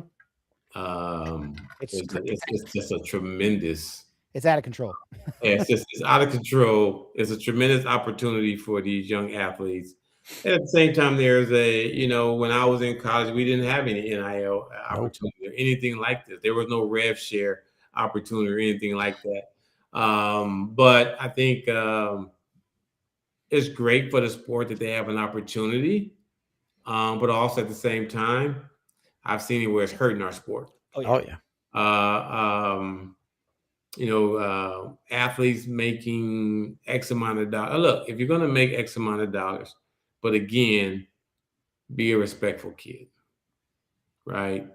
It's
It's just a tremendous.
it's out of control.
It's out of control. It's a tremendous opportunity for these young athletes. And at the same time, there's when I was in college, we didn't have any NIL
Nope.
opportunity or anything like this. There was no rev share opportunity or anything like that. But I think it's great for the sport that they have an opportunity. But also at the same time, I've seen it where it's hurting our sport.
Oh yeah.
Oh yeah.
Uh, um, athletes making X amount of dollars. Look, if you're going to make X amount of dollars, but again, be a respectful kid, right?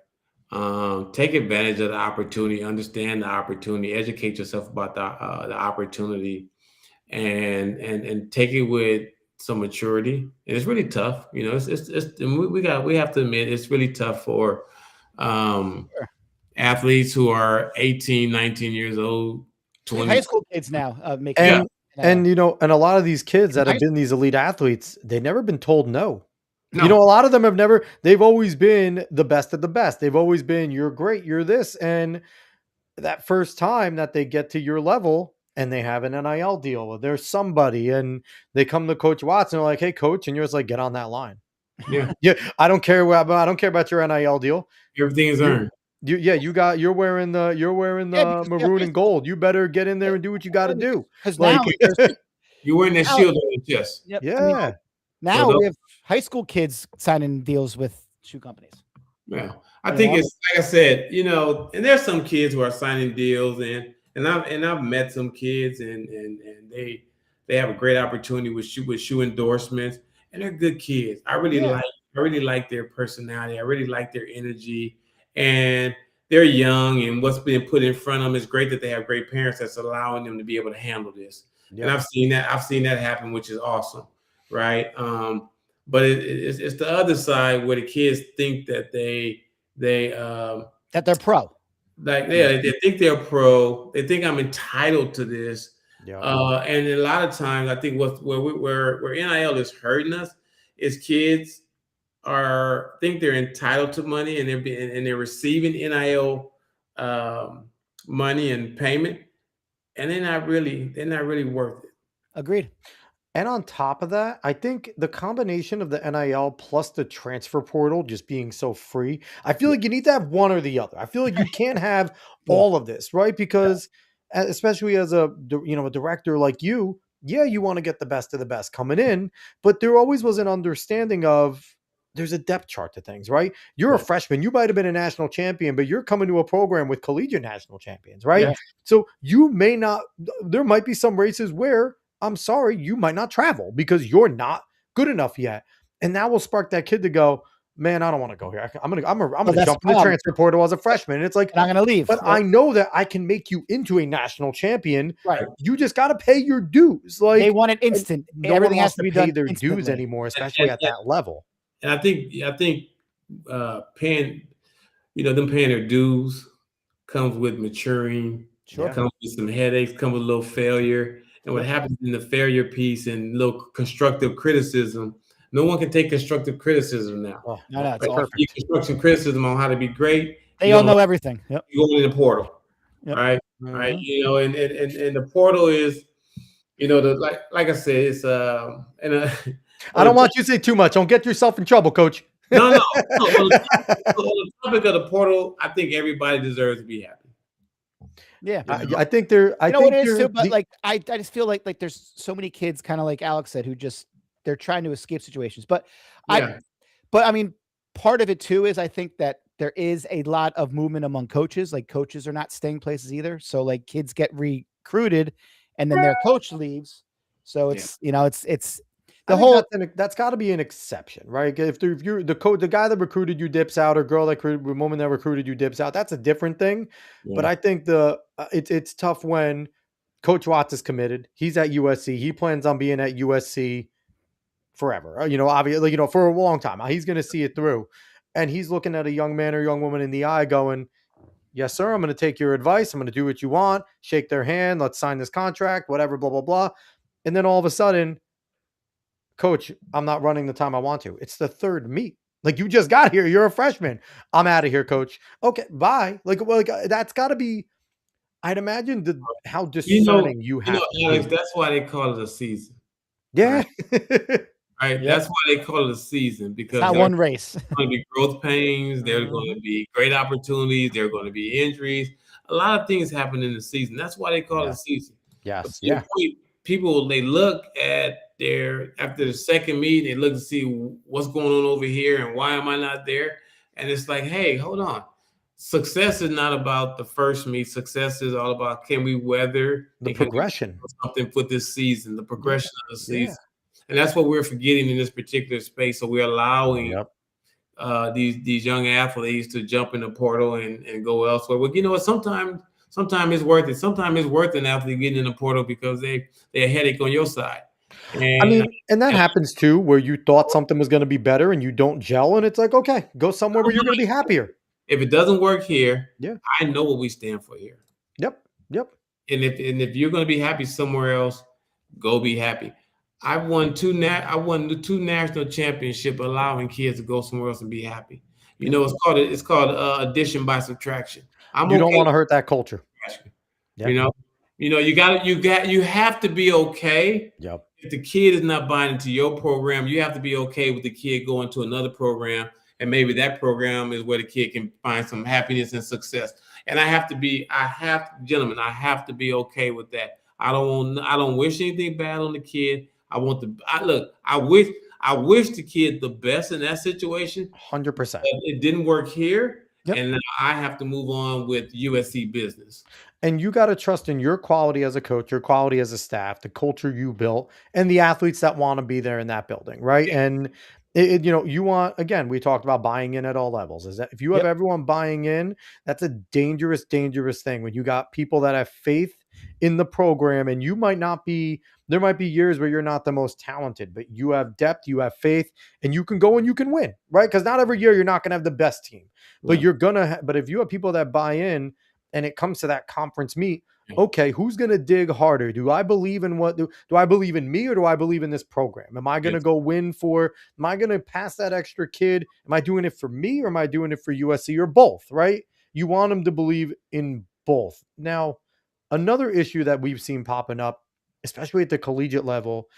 Take advantage of the opportunity, understand the opportunity, educate yourself about the opportunity, and take it with some maturity. And it's really tough, and we have to admit it's really tough for um,
Sure.
athletes who are 18, 19 years old,
We have
20.
high school kids now making
Yeah.
And and a lot of these kids that
In
have
high
been these elite athletes, they've never been told no.
No.
A lot of them have never, they've always been the best of the best. They've always been, you're great, you're this. And that first time that they get to your level and they have an NIL deal, or there's somebody and they come to Coach Watts and they're like, hey, coach. And you're just like, get on that line.
Yeah.
Yeah. I don't care about your NIL deal.
Everything is
You,
earned.
you're wearing
Yeah,
the
because we have
maroon
high
and
school.
gold. You better get in there and do what you got to do.
Because
Like,
now
You're wearing that
Now-
shield on your chest.
yep.
yeah.
Now
So
we have high school kids signing deals with shoe companies.
Yeah. I
You
think
know?
it's like I said, and there's some kids who are signing deals and I've met some kids and they have a great opportunity with shoe endorsements and they're good kids.
Yeah.
I really like their personality. I really like their energy and they're young and what's being put in front of them is great that they have great parents that's allowing them to be able to handle this. And
Yep.
I've seen that happen, which is awesome. Right. But it's the other side where the kids think that they
That they're pro.
they think they're pro. They think I'm entitled to this.
Yep.
And a lot of times, I think where NIL is hurting us is kids think they're entitled to money and they're receiving NIL money and payment, and they're not really worth it.
Agreed.
And on top of that, I think the combination of the NIL plus the transfer portal just being so free, I feel
Yeah.
like you need to have one or the other. I feel like you can't have
Both.
all of this, right? Because especially as a director like you, yeah, you want to get the best of the best coming in, but there always was an understanding of there's a depth chart to things, right? You're a
Right.
freshman, you might have been a national champion, but you're coming to a program with collegiate national champions, right?
Yeah.
So you may not, there might be some races where I'm sorry, you might not travel because you're not good enough yet. And that will spark that kid to go, man, I don't want to go here. I'm
Well,
gonna
that's
jump in the
why
transfer portal as a freshman. And it's like,
and I'm gonna leave.
but I know that I can make you into a national champion.
Right.
You just got to pay your dues.
They
Like,
want it
and
instant.
no one
Everything has
wants
to
to
be
pay
done
their dues
instantly.
anymore, especially
And,
at that level.
and I think paying, them paying their dues comes with maturing,
Sure.
comes with some headaches, comes with a little failure. And what happens in the failure piece and little constructive criticism, no one can take constructive criticism now.
Oh,
No, it's
that's
awful.
perfect.
Constructive criticism on how to be great.
They all know everything. Yep.
You go in the portal,
Yep.
right? Right. And the portal is, like I said, it's
I don't want you to say too much. Don't get yourself in trouble, coach.
no. On the topic of the portal, I think everybody deserves to be happy.
Yeah.
I think they're. I
You know
think
what it is
they're
too, but
the-
like I just feel like there's so many kids, kind of like Alex said, who just they're trying to escape situations. But
Yeah.
I mean, part of it too is I think that there is a lot of movement among coaches. Like coaches are not staying places either. So like kids get recruited and then their coach leaves. So it's it's
I
the
think
whole
that's got to be an exception, right? If you're the guy that recruited you dips out, or girl that woman that recruited you dips out, that's a different thing. But I think it's tough when Coach Watts is committed. He's at USC. He plans on being at USC forever. Obviously, for a long time. He's going to see it through, and he's looking at a young man or young woman in the eye, going, "Yes, sir. I'm going to take your advice. I'm going to do what you want. Shake their hand. Let's sign this contract. Whatever. Blah blah blah." And then all of a sudden, coach, I'm not running the time I want to. It's the third meet. Like, you just got here. You're a freshman. I'm out of here, coach. Okay, bye. That's got to be. I'd imagine how discerning you have to
Alex,
be.
that's why they call it a season.
Yeah.
Right.
Yep.
That's why they call it a season, because
not one race.
there's going to be growth pains. There's going to be great opportunities. There are going to be injuries. A lot of things happen in the season. That's why they call it a season. But
Yes.
to your
Yeah.
point, people, they look at after the second meet, they look to see what's going on over here and why am I not there? And it's like, hey, hold on. Success is not about the first meet. Success is all about, can we weather
The
and can we
progression.
do something for this season, the progression of the
Yeah.
season. And that's what we're forgetting in this particular space. So we're allowing these young athletes to jump in the portal and go elsewhere. Well, you know what? Sometimes it's worth it. Sometimes it's worth an athlete getting in the portal because they're a headache on your side.
And that happens too, where you thought something was going to be better and you don't gel, and it's like, okay, go somewhere where you're going to be happier.
If it doesn't work here,
Yeah.
I know what we stand for here.
Yep.
And if you're going to be happy somewhere else, go be happy. I won the two national championship, allowing kids to go somewhere else and be happy. It's called addition by subtraction.
You don't want to hurt that culture.
Yeah. You have to be okay.
Yep.
If the kid is not buying into your program, you have to be okay with the kid going to another program, and maybe that program is where the kid can find some happiness and success. And I have to be okay with that. I don't wish anything bad on the kid. I wish the kid the best in that situation.
100%.
It didn't work here.
Yep.
And now I have to move on with USC business.
And you got to trust in your quality as a coach, your quality as a staff, the culture you built, and the athletes that want to be there in that building, right? Yeah. And you want, again, we talked about buying in at all levels. Is that if you have everyone buying in, that's a dangerous, dangerous thing. When you got people that have faith in the program, and there might be years where you're not the most talented, but you have depth, you have faith, and you can go and you can win, right? Because not every year you're not going to have the best team, but you're gonna. But if you have people that buy in, and it comes to that conference meet, okay, who's going to dig harder? Do I believe in do I believe in me, or do I believe in this program? Am I going to go am I going to pass that extra kid? Am I doing it for me, or am I doing it for USC, or both, right? You want them to believe in both. Now, another issue that we've seen popping up, especially at the collegiate level,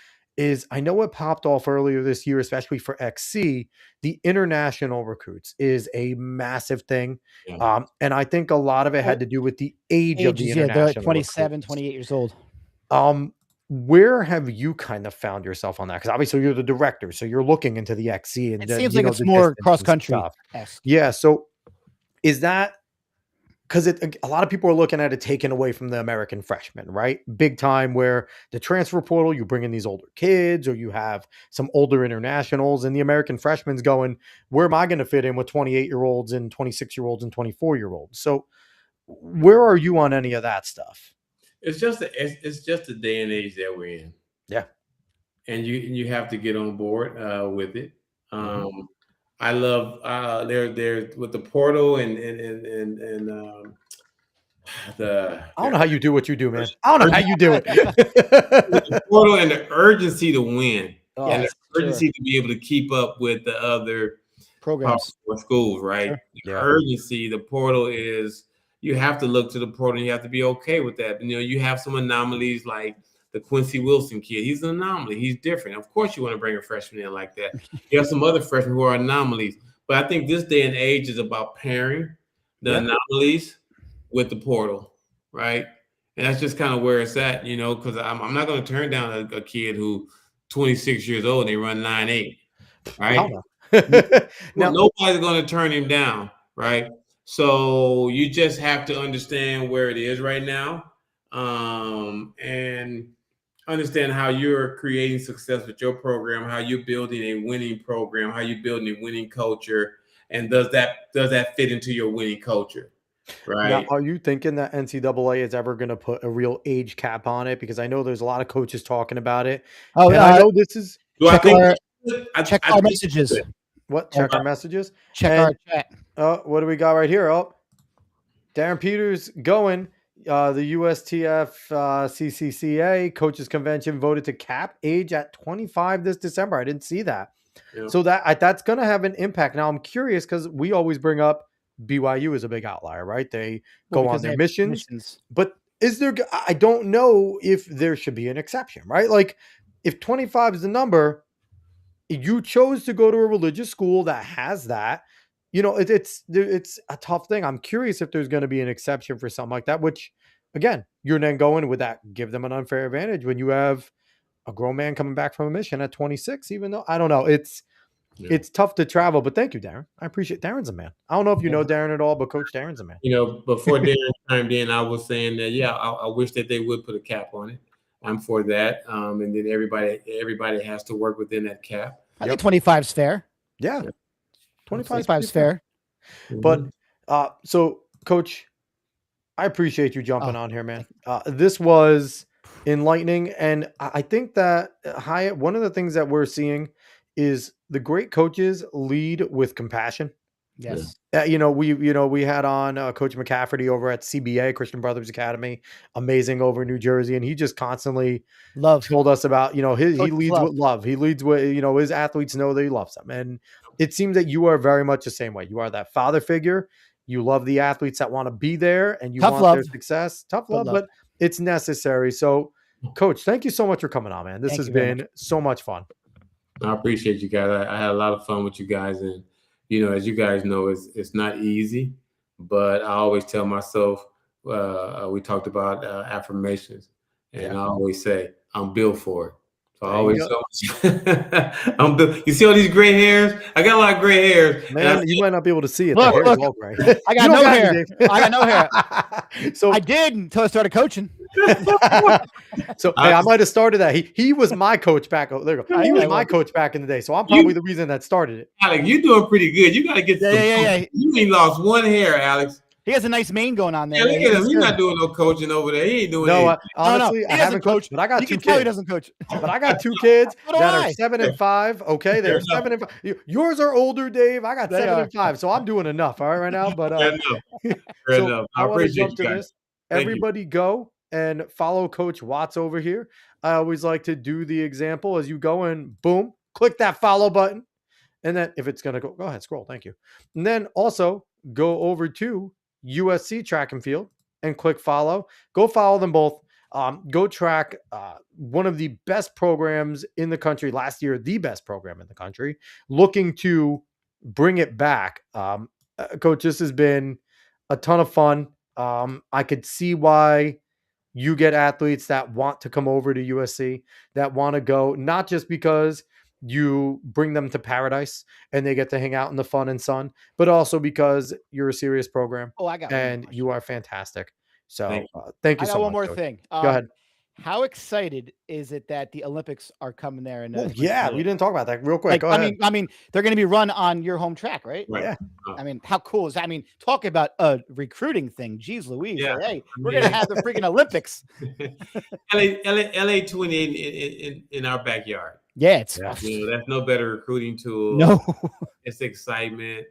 is I know it popped off earlier this year, especially for XC. The international recruits is a massive thing.
Yeah.
And I think a lot of it had to do with the age of the
Ages, yeah, they're like
international
27,
recruits.
28 years old.
Where have you kind of found yourself on that? Because obviously you're the director, so you're looking into the XC and
It
the,
seems
you
like
know,
it's
the
more
distance and
cross country
stuff.
esque.
Yeah. So is that because a lot of people are looking at it taken away from the American freshmen, right? Big time where the transfer portal, you bring in these older kids or you have some older internationals and the American freshmen's going, where am I going to fit in with 28-year-olds and 26-year-olds and 24-year-olds? So where are you on any of that stuff?
It's just the day and age that we're in.
Yeah.
And you have to get on board with it.
Mhm.
I love they're with the portal and the
I don't know how you do what you do, man. I don't know how you do it.
the portal and the urgency to win and the
Yes,
urgency to be able to keep up with the other
programs.
schools, right?
Sure.
The
Yeah.
urgency, the portal is you have to look to the portal and you have to be okay with that. You know, you have some anomalies like the Quincy Wilson kid. He's an anomaly. He's different. Of course, you want to bring a freshman in like that. You have some other freshmen who are anomalies. But I think this day and age is about pairing the anomalies with the portal, right? And that's just kind of where it's at, you know, because I'm not going to turn down a kid who 26 years old and they run 9.8, right?
Now,
Nobody's going to turn him down, right? So you just have to understand where it is right now, and understand how you're creating success with your program, how you're building a winning program, how you're building a winning culture, and does that fit into your winning culture,
now,
right?
are you thinking that NCAA is ever going to put a real age cap on it? Because I know there's a lot of coaches talking about it,
Oh,
and I know this is
Do I
check
think
our
I
check
I
our
think
messages.
what check our messages.
Check
And
our chat.
what do we got right here? Oh, Darren Peters going. The USTF CCCA coaches convention voted to cap age at 25 this December. I didn't see that.
Yeah.
So that's going to have an impact. Now I'm curious because we always bring up BYU as a big outlier, right? They
Well,
go on
because they
their
have
missions, but is there? I don't know if there should be an exception, right? Like if 25 is the number, you chose to go to a religious school that has that. You know, it's a tough thing. I'm curious if there's going to be an exception for something like that. Which, again, you're then going with that give them an unfair advantage when you have a grown man coming back from a mission at 26. Even though I don't know, it's tough to travel. But thank you, Darren. I appreciate Darren's a man. I don't know if you know Darren at all, but Coach Darren's a man.
You know, before Darren chimed in, I was saying that I wish that they would put a cap on it. I'm for that, and then everybody has to work within that cap.
I think 25 is fair.
Yeah,
25 is fair.
But so, Coach, I appreciate you jumping on here, man. This was enlightening, and I think that Hyatt. One of the things that we're seeing is the great coaches lead with compassion.
Yes.
We had on Coach McCafferty over at CBA, Christian Brothers Academy, amazing over in New Jersey, and he just constantly told us about, he leads with love. He leads with, his athletes know that he loves them. And it seems that you are very much the same way. You are that father figure. You love the athletes that want to be there and you want their success. Tough love, but it's necessary. So, Coach, thank you so much for coming on, man. This has been so much fun.
I appreciate you guys. I had a lot of fun with you guys, and as you guys know, it's not easy, but I always tell myself, we talked about affirmations, and I always say, I'm built for it. So I always I'm built. You see all these gray hairs? I got a lot of gray hairs.
Man, you might not be able to see it.
Look,
the hair's all gray.
I got no hair. I got no hair.
So
I did until I started coaching.
So hey, I might have started that. He was my coach back. Oh, there you go. He was my coach back in the day. So I'm probably the reason that started it.
Alex, you're doing pretty good. You got to get
yeah.
You ain't lost one hair, Alex.
He has a nice mane going on there.
Yeah, look at him. He's not doing no coaching over there. He ain't doing anything.
Honestly, I haven't coached, but I got 2 kids.
He doesn't coach.
But I got 2 kids that are 7 and 5. Okay, they're 7 and 5. Yours are older, Dave. I got 7 and 5, so I'm doing enough. All right now, but
enough.
I want to jump to this. Everybody go and follow Coach Watts over here. I always like to do the example as you go and boom, click that follow button. And then if it's going to go ahead, scroll. Thank you. And then also go over to USC track and field and click follow. Go follow them both. Go track one of the best programs in the country last year, the best program in the country, looking to bring it back. Coach, this has been a ton of fun. I could see why you get athletes that want to come over to USC, that want to go, not just because you bring them to paradise and they get to hang out in the fun and sun, but also because you're a serious program
Oh, I got one more
and
question.
you are fantastic.
Thank
So thank you
I got
so
one
much,
more
Coach.
thing.
Go ahead.
How excited is it that the Olympics are coming there? In,
Well,
Quincy,
yeah,
Italy?
we didn't talk about that real quick.
Like,
Go ahead.
I mean, they're going to be run on your home track, right?
Right.
Yeah.
I mean, how cool is that? I mean, talk about a recruiting thing. Jeez Louise.
Yeah.
Like, hey, we're going to have the freaking Olympics.
LA 28 in our backyard.
Yeah, it's
that's no better recruiting tool.
no.
It's excitement.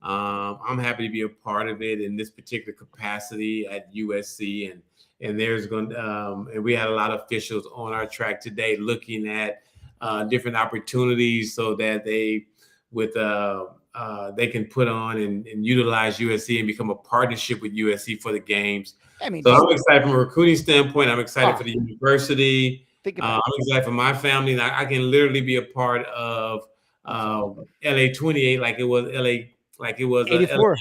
I'm happy to be a part of it in this particular capacity at USC, and there's going and we had a lot of officials on our track today looking at different opportunities so that they can put on and utilize USC and become a partnership with USC for the games.
I mean,
so I'm excited from a recruiting standpoint. I'm excited for the university.
Think about
I'm excited for my family. I can literally be a part of LA 28 like it was LA. Like it was
84.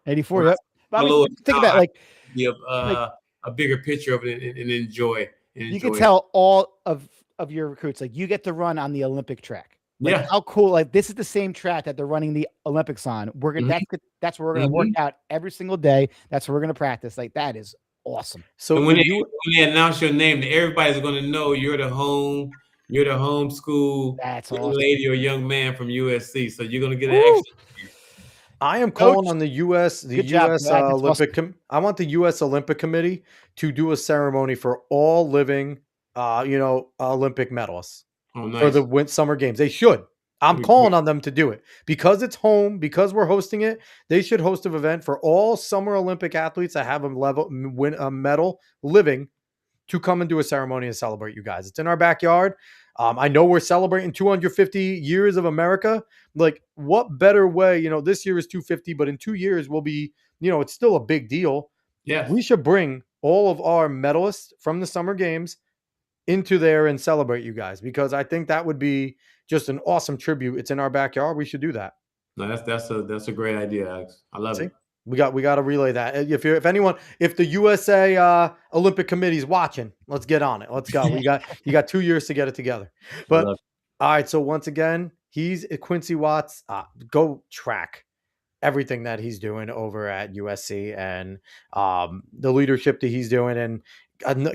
84. Yep. But I mean, think about like
be a bigger picture of it and enjoy.
You can tell all of your recruits like you get to run on the Olympic track. Like, how cool! Like this is the same track that they're running the Olympics on. We're gonna that's where we're gonna work out every single day. That's where we're gonna practice. Like that is awesome.
So when they announce your name, everybody's gonna know you're the home school young lady or young man from USC. So you're gonna get an extra.
I am calling on the U.S. Olympic. I want the U.S. Olympic Committee to do a ceremony for all living, Olympic medalists for the Summer Games. They should. I'm calling on them to do it because it's home. Because we're hosting it, they should host an event for all Summer Olympic athletes that have win a medal living to come and do a ceremony and celebrate you guys. It's in our backyard. I know we're celebrating 250 years of America. Like, what better way? This year is 250, but in 2 years we'll be, it's still a big deal.
Yeah.
We should bring all of our medalists from the Summer Games into there and celebrate you guys because I think that would be just an awesome tribute. It's in our backyard. We should do that.
No, that's a great idea, Alex. I love it.
We got to relay that. If the USA Olympic Committee is watching, let's get on it. Let's go. You got 2 years to get it together. But all right. So once again, he's Quincy Watts. Go track everything that he's doing over at USC and the leadership that he's doing, and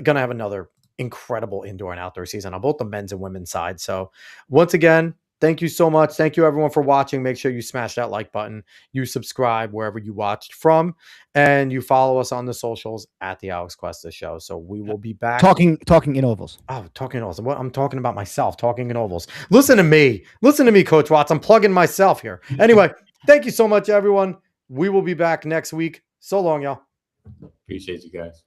gonna have another incredible indoor and outdoor season on both the men's and women's side. So once again, thank you so much. Thank you everyone for watching. Make sure you smash that like button. You subscribe wherever you watched from, and you follow us on the socials at the Alex Cuesta Show. So we will be back
talking in ovals.
Oh, talking in ovals. What I'm talking about myself, talking in ovals. Listen to me, Coach Watts. I'm plugging myself here. Anyway, thank you so much, everyone. We will be back next week. So long, y'all.
Appreciate you guys.